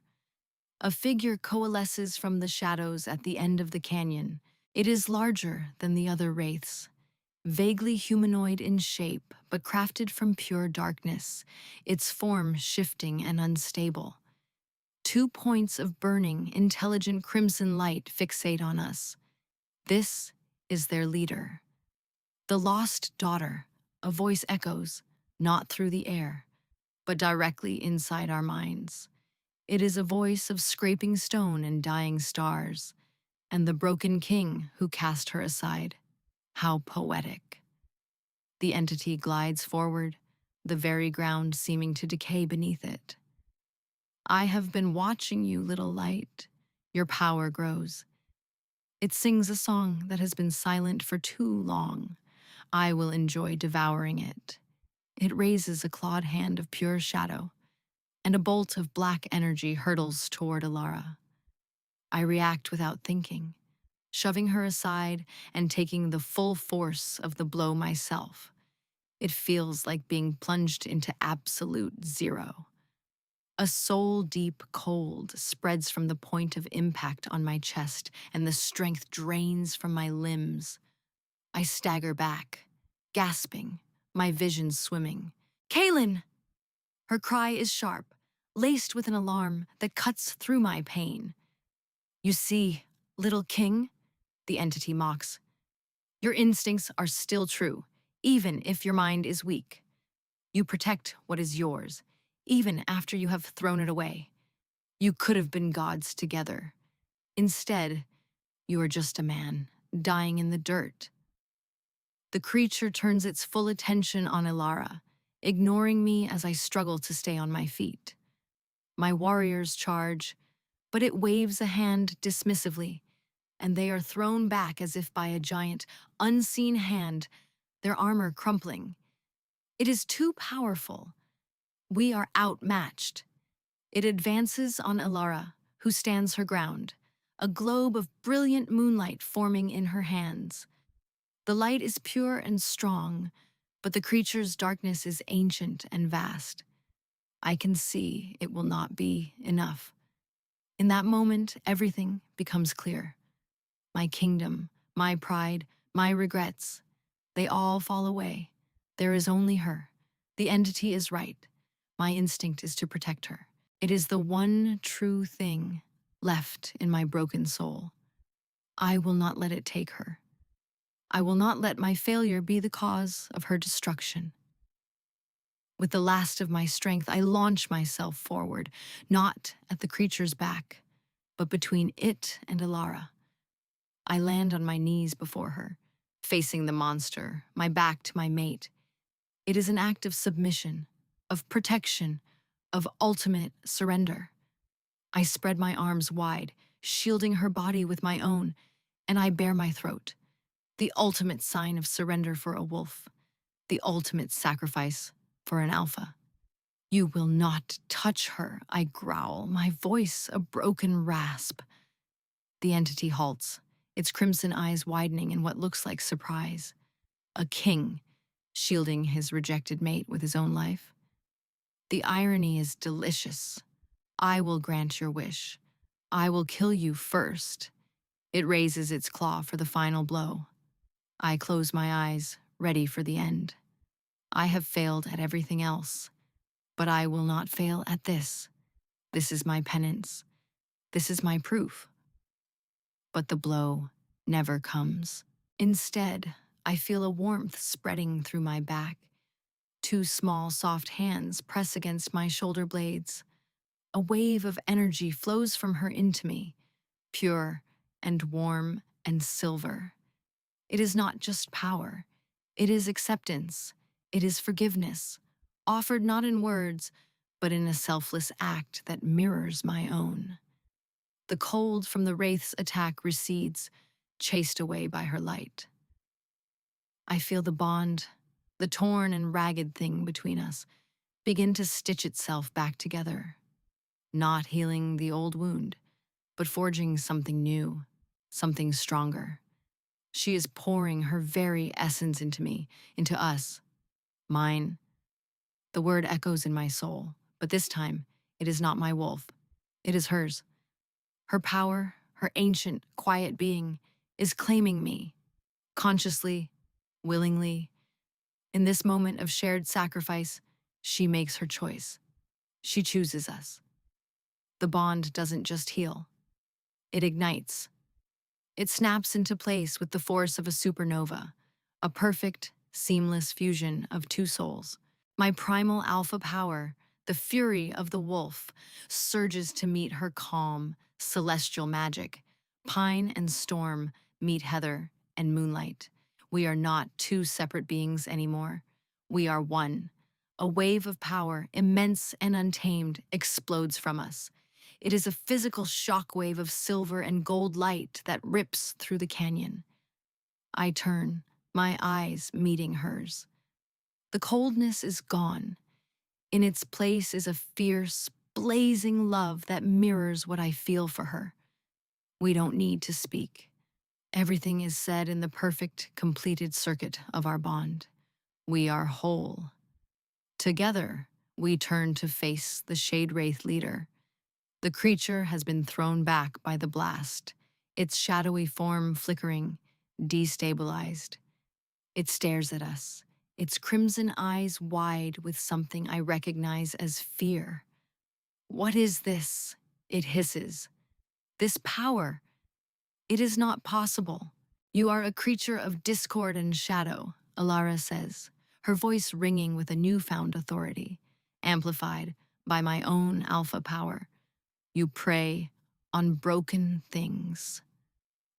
S1: A figure coalesces from the shadows at the end of the canyon. It is larger than the other wraiths, vaguely humanoid in shape, but crafted from pure darkness, its form shifting and unstable. 2 points of burning, intelligent crimson light fixate on us. This is their leader. The lost daughter, a voice echoes, not through the air, but directly inside our minds. It is a voice of scraping stone and dying stars, and the broken king who cast her aside. How poetic. The entity glides forward, the very ground seeming to decay beneath it. I have been watching you, little light. Your power grows. It sings a song that has been silent for too long. I will enjoy devouring it. It raises a clawed hand of pure shadow, and a bolt of black energy hurtles toward Alara. I react without thinking, shoving her aside and taking the full force of the blow myself. It feels like being plunged into absolute zero. A soul-deep cold spreads from the point of impact on my chest, and the strength drains from my limbs. I stagger back, gasping, my vision swimming. Kaylin! Her cry is sharp, laced with an alarm that cuts through my pain. You see, little king, the entity mocks. Your instincts are still true, even if your mind is weak. You protect what is yours, even after you have thrown it away. You could have been gods together. Instead, you are just a man, dying in the dirt. The creature turns its full attention on Alara, ignoring me as I struggle to stay on my feet. My warriors charge, but it waves a hand dismissively, and they are thrown back as if by a giant, unseen hand, their armor crumpling. It is too powerful. We are outmatched. It advances on Alara, who stands her ground, a globe of brilliant moonlight forming in her hands. The light is pure and strong, but the creature's darkness is ancient and vast. I can see it will not be enough. In that moment, everything becomes clear. My kingdom, my pride, my regrets, they all fall away. There is only her. The entity is right. My instinct is to protect her. It is the one true thing left in my broken soul. I will not let it take her. I will not let my failure be the cause of her destruction. With the last of my strength, I launch myself forward, not at the creature's back, but between it and Alara. I land on my knees before her, facing the monster, my back to my mate. It is an act of submission, of protection, of ultimate surrender. I spread my arms wide, shielding her body with my own, and I bare my throat, the ultimate sign of surrender for a wolf, the ultimate sacrifice for an alpha. You will not touch her, I growl, my voice a broken rasp. The entity halts, its crimson eyes widening in what looks like surprise. A king, shielding his rejected mate with his own life. The irony is delicious. I will grant your wish. I will kill you first. It raises its claw for the final blow. I close my eyes, ready for the end. I have failed at everything else, but I will not fail at this. This is my penance. This is my proof. But the blow never comes. Instead, I feel a warmth spreading through my back. 2 small, soft hands press against my shoulder blades. A wave of energy flows from her into me, pure and warm and silver. It is not just power. It is acceptance. It is forgiveness, offered not in words, but in a selfless act that mirrors my own. The cold from the wraith's attack recedes, chased away by her light. I feel the bond, the torn and ragged thing between us, begin to stitch itself back together. not healing the old wound, but forging something new, something stronger. She is pouring her very essence into me, into us, mine. The word echoes in my soul, but this time it is not my wolf. It is hers. Her power, her ancient, quiet being, is claiming me, consciously, willingly. In this moment of shared sacrifice, she makes her choice. She chooses us. The bond doesn't just heal, it ignites. It snaps into place with the force of a supernova, a perfect, seamless fusion of two souls. My primal alpha power, the fury of the wolf, surges to meet her calm, celestial magic. Pine and storm meet heather and moonlight. We are not two separate beings anymore. We are one. A wave of power, immense and untamed, explodes from us. It is a physical shockwave of silver and gold light that rips through the canyon. I turn, my eyes meeting hers. The coldness is gone. In its place is a fierce, blazing love that mirrors what I feel for her. We don't need to speak. Everything is said in the perfect, completed circuit of our bond. We are whole. Together, we turn to face the Shade Wraith leader. The creature has been thrown back by the blast, its shadowy form flickering, destabilized. It stares at us, its crimson eyes wide with something I recognize as fear. What is this? It hisses. This power. It is not possible. You are a creature of discord and shadow, Alara says, her voice ringing with a newfound authority, amplified by my own alpha power. You prey on broken things.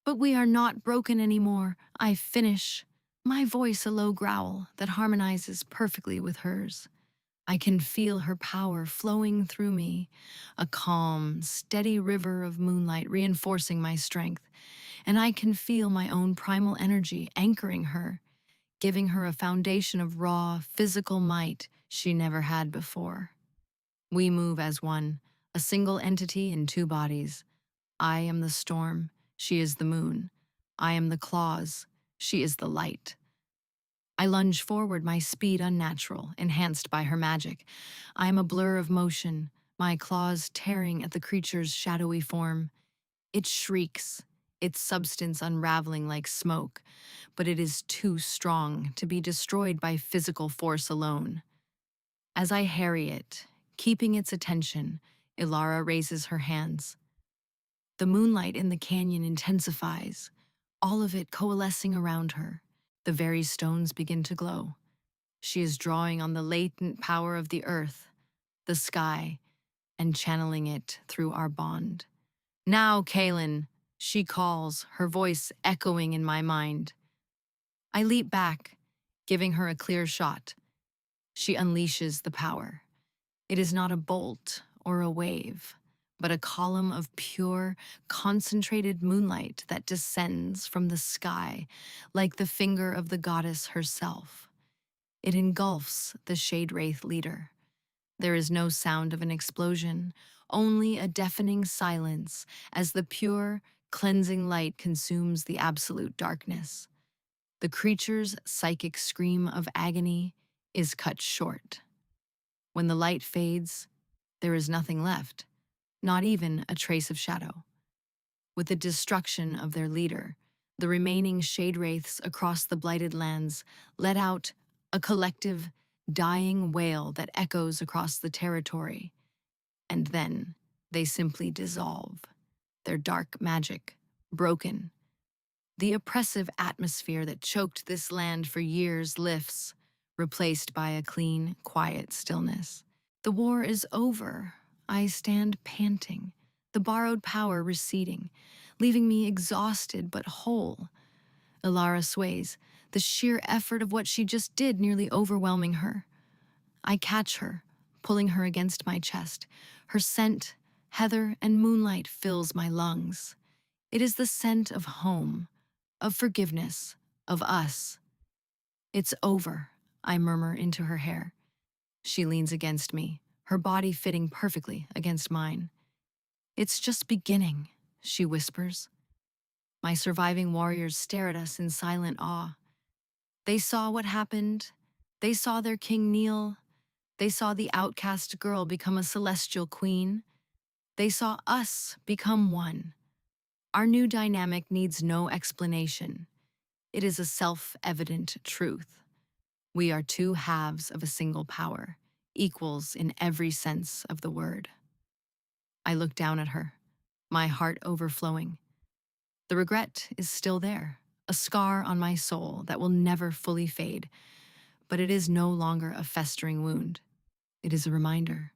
S1: But we are not broken anymore, I finish, my voice a low growl that harmonizes perfectly with hers. I can feel her power flowing through me, a calm, steady river of moonlight reinforcing my strength, and I can feel my own primal energy anchoring her, giving her a foundation of raw, physical might she never had before. We move as one, a single entity in two bodies. I am the storm, she is the moon. I am the claws, she is the light. I lunge forward, my speed unnatural, enhanced by her magic. I am a blur of motion, my claws tearing at the creature's shadowy form. It shrieks, its substance unraveling like smoke, but it is too strong to be destroyed by physical force alone. As I harry it, keeping its attention, Ilara raises her hands. The moonlight in the canyon intensifies, all of it coalescing around her. The very stones begin to glow. She is drawing on the latent power of the earth, the sky, and channeling it through our bond. Now, Kaelin, she calls, her voice echoing in my mind. I leap back, giving her a clear shot. She unleashes the power. It is not a bolt or a wave, but a column of pure, concentrated moonlight that descends from the sky like the finger of the goddess herself. It engulfs the Shade Wraith leader. There is no sound of an explosion, only a deafening silence as the pure, cleansing light consumes the absolute darkness. The creature's psychic scream of agony is cut short. When the light fades, there is nothing left, not even a trace of shadow. With the destruction of their leader, the remaining Shade Wraiths across the blighted lands let out a collective, dying wail that echoes across the territory. And then they simply dissolve, their dark magic broken. The oppressive atmosphere that choked this land for years lifts, replaced by a clean, quiet stillness. The war is over. I stand panting, the borrowed power receding, leaving me exhausted but whole. Ilara sways, the sheer effort of what she just did nearly overwhelming her. I catch her, pulling her against my chest. Her scent, heather and moonlight, fills my lungs. It is the scent of home, of forgiveness, of us. It's over, I murmur into her hair. She leans against me, her body fitting perfectly against mine. "It's just beginning," she whispers. My surviving warriors stare at us in silent awe. They saw what happened. They saw their king kneel. They saw the outcast girl become a celestial queen. They saw us become one. Our new dynamic needs no explanation. It is a self-evident truth. We are two halves of a single power, equals in every sense of the word. I look down at her, my heart overflowing. The regret is still there, a scar on my soul that will never fully fade, but it is no longer a festering wound. It is a reminder,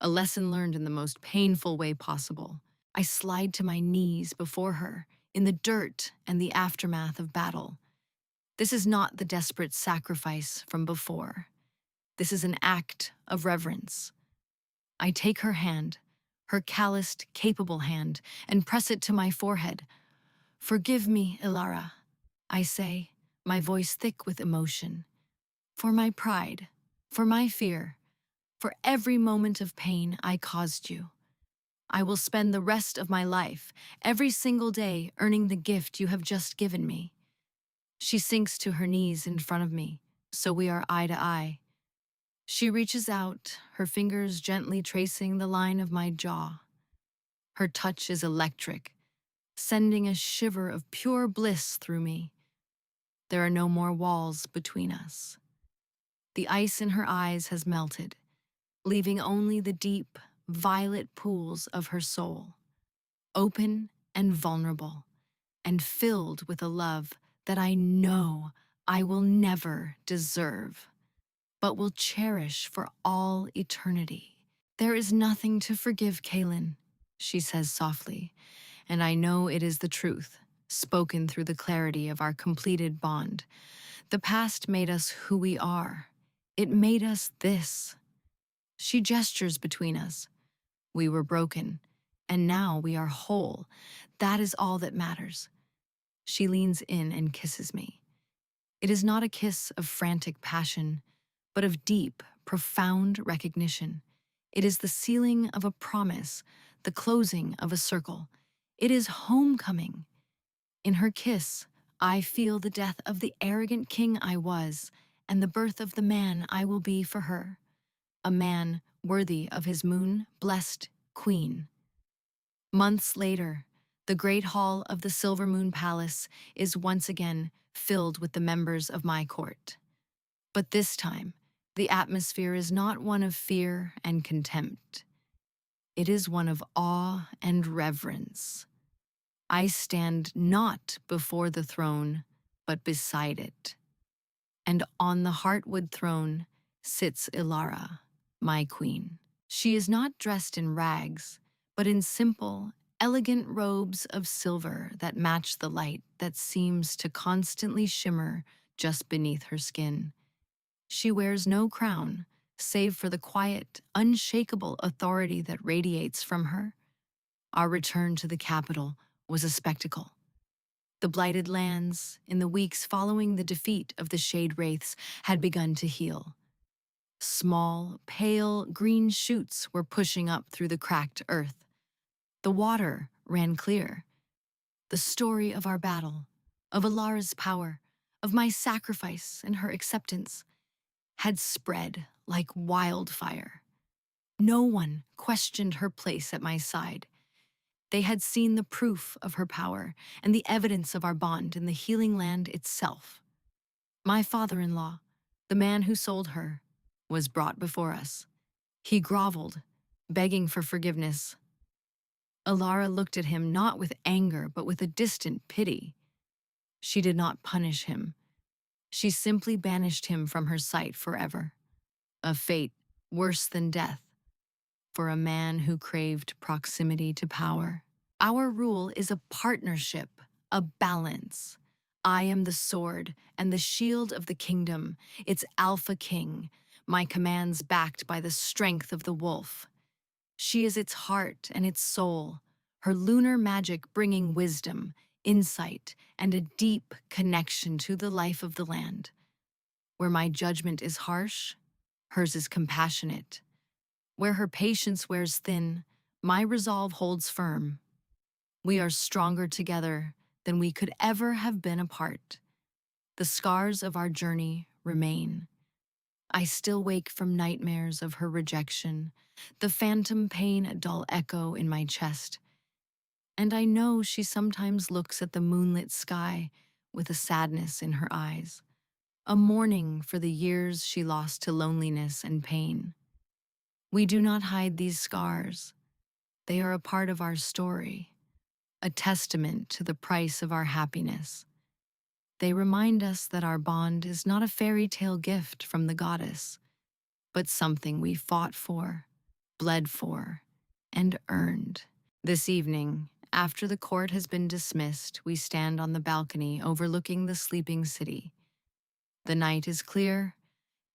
S1: a lesson learned in the most painful way possible. I slide to my knees before her, in the dirt and the aftermath of battle. This is not the desperate sacrifice from before. This is an act of reverence. I take her hand, her calloused, capable hand, and press it to my forehead. "Forgive me, Ilara," I say, my voice thick with emotion. "For my pride, for my fear, for every moment of pain I caused you. I will spend the rest of my life, every single day, earning the gift you have just given me." She sinks to her knees in front of me, so we are eye to eye. She reaches out, her fingers gently tracing the line of my jaw. Her touch is electric, sending a shiver of pure bliss through me. There are no more walls between us. The ice in her eyes has melted, leaving only the deep, violet pools of her soul, open and vulnerable, and filled with a love that I know I will never deserve, but will cherish for all eternity. "There is nothing to forgive, Kaylin," she says softly, and I know it is the truth, spoken through the clarity of our completed bond. The past made us who we are. It made us this. She gestures between us. We were broken, and now we are whole. That is all that matters. She leans in and kisses me. It is not a kiss of frantic passion, but of deep, profound recognition. It is the sealing of a promise, the closing of a circle. It is homecoming. In her kiss, I feel the death of the arrogant king I was and the birth of the man I will be for her, a man worthy of his moon-blessed queen. Months later, the great hall of the Silver Moon Palace is once again filled with the members of my court. But this time, the atmosphere is not one of fear and contempt. It is one of awe and reverence. I stand not before the throne, but beside it. And on the Heartwood throne sits Ilara, my queen. She is not dressed in rags, but in simple, elegant robes of silver that match the light that seems to constantly shimmer just beneath her skin. She wears no crown, save for the quiet, unshakable authority that radiates from her. Our return to the capital was a spectacle. The blighted lands, in the weeks following the defeat of the Shade Wraiths, had begun to heal. Small, pale green shoots were pushing up through the cracked earth. The water ran clear. The story of our battle, of Alara's power, of my sacrifice and her acceptance, had spread like wildfire. No one questioned her place at my side. They had seen the proof of her power and the evidence of our bond in the healing land itself. My father-in-law, the man who sold her, was brought before us. He groveled, begging for forgiveness. Alara looked at him not with anger, but with a distant pity. She did not punish him. She simply banished him from her sight forever. A fate worse than death for a man who craved proximity to power. Our rule is a partnership, a balance. I am the sword and the shield of the kingdom, its alpha king, my commands backed by the strength of the wolf. She is its heart and its soul, her lunar magic bringing wisdom, insight, and a deep connection to the life of the land. Where my judgment is harsh, hers is compassionate. Where her patience wears thin, my resolve holds firm. We are stronger together than we could ever have been apart. The scars of our journey remain. I still wake from nightmares of her rejection, the phantom pain a dull echo in my chest. And I know she sometimes looks at the moonlit sky with a sadness in her eyes, a mourning for the years she lost to loneliness and pain. We do not hide these scars. They are a part of our story, a testament to the price of our happiness. They remind us that our bond is not a fairy tale gift from the goddess, but something we fought for, bled for, and earned. This evening, after the court has been dismissed, we stand on the balcony overlooking the sleeping city. The night is clear,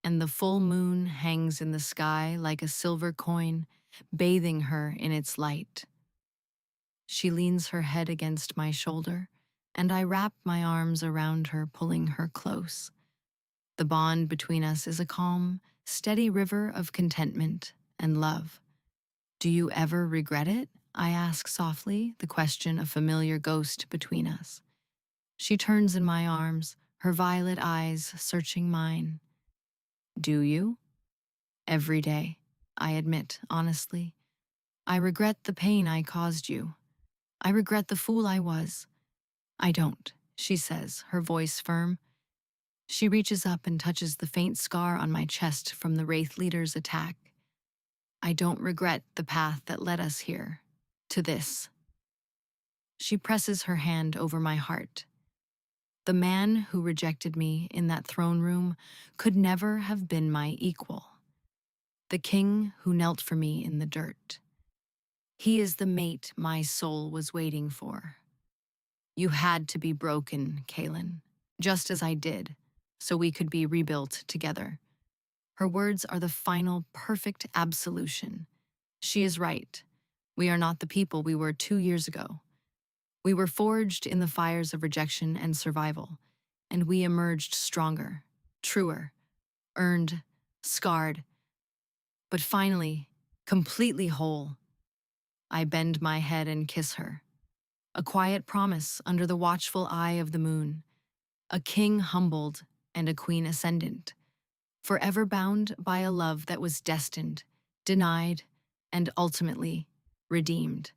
S1: and the full moon hangs in the sky like a silver coin, bathing her in its light. She leans her head against my shoulder, and I wrap my arms around her, pulling her close. The bond between us is a calm, steady river of contentment and love. Do you ever regret it? I ask softly, the question a familiar ghost between us. She turns in my arms, her violet eyes searching mine. Do you? Every day, I admit honestly. I regret the pain I caused you. I regret the fool I was. I don't, she says, her voice firm. She reaches up and touches the faint scar on my chest from the Wraith Leader's attack. I don't regret the path that led us here, to this. She presses her hand over my heart. The man who rejected me in that throne room could never have been my equal. The king who knelt for me in the dirt. He is the mate my soul was waiting for. You had to be broken, Kaelin, just as I did, so we could be rebuilt together. Her words are the final, perfect absolution. She is right. We are not the people we were 2 years ago. We were forged in the fires of rejection and survival, and we emerged stronger, truer, earned, scarred, but finally, completely whole. I bend my head and kiss her. A quiet promise under the watchful eye of the moon. A king humbled and a queen ascendant, forever bound by a love that was destined, denied, and ultimately redeemed.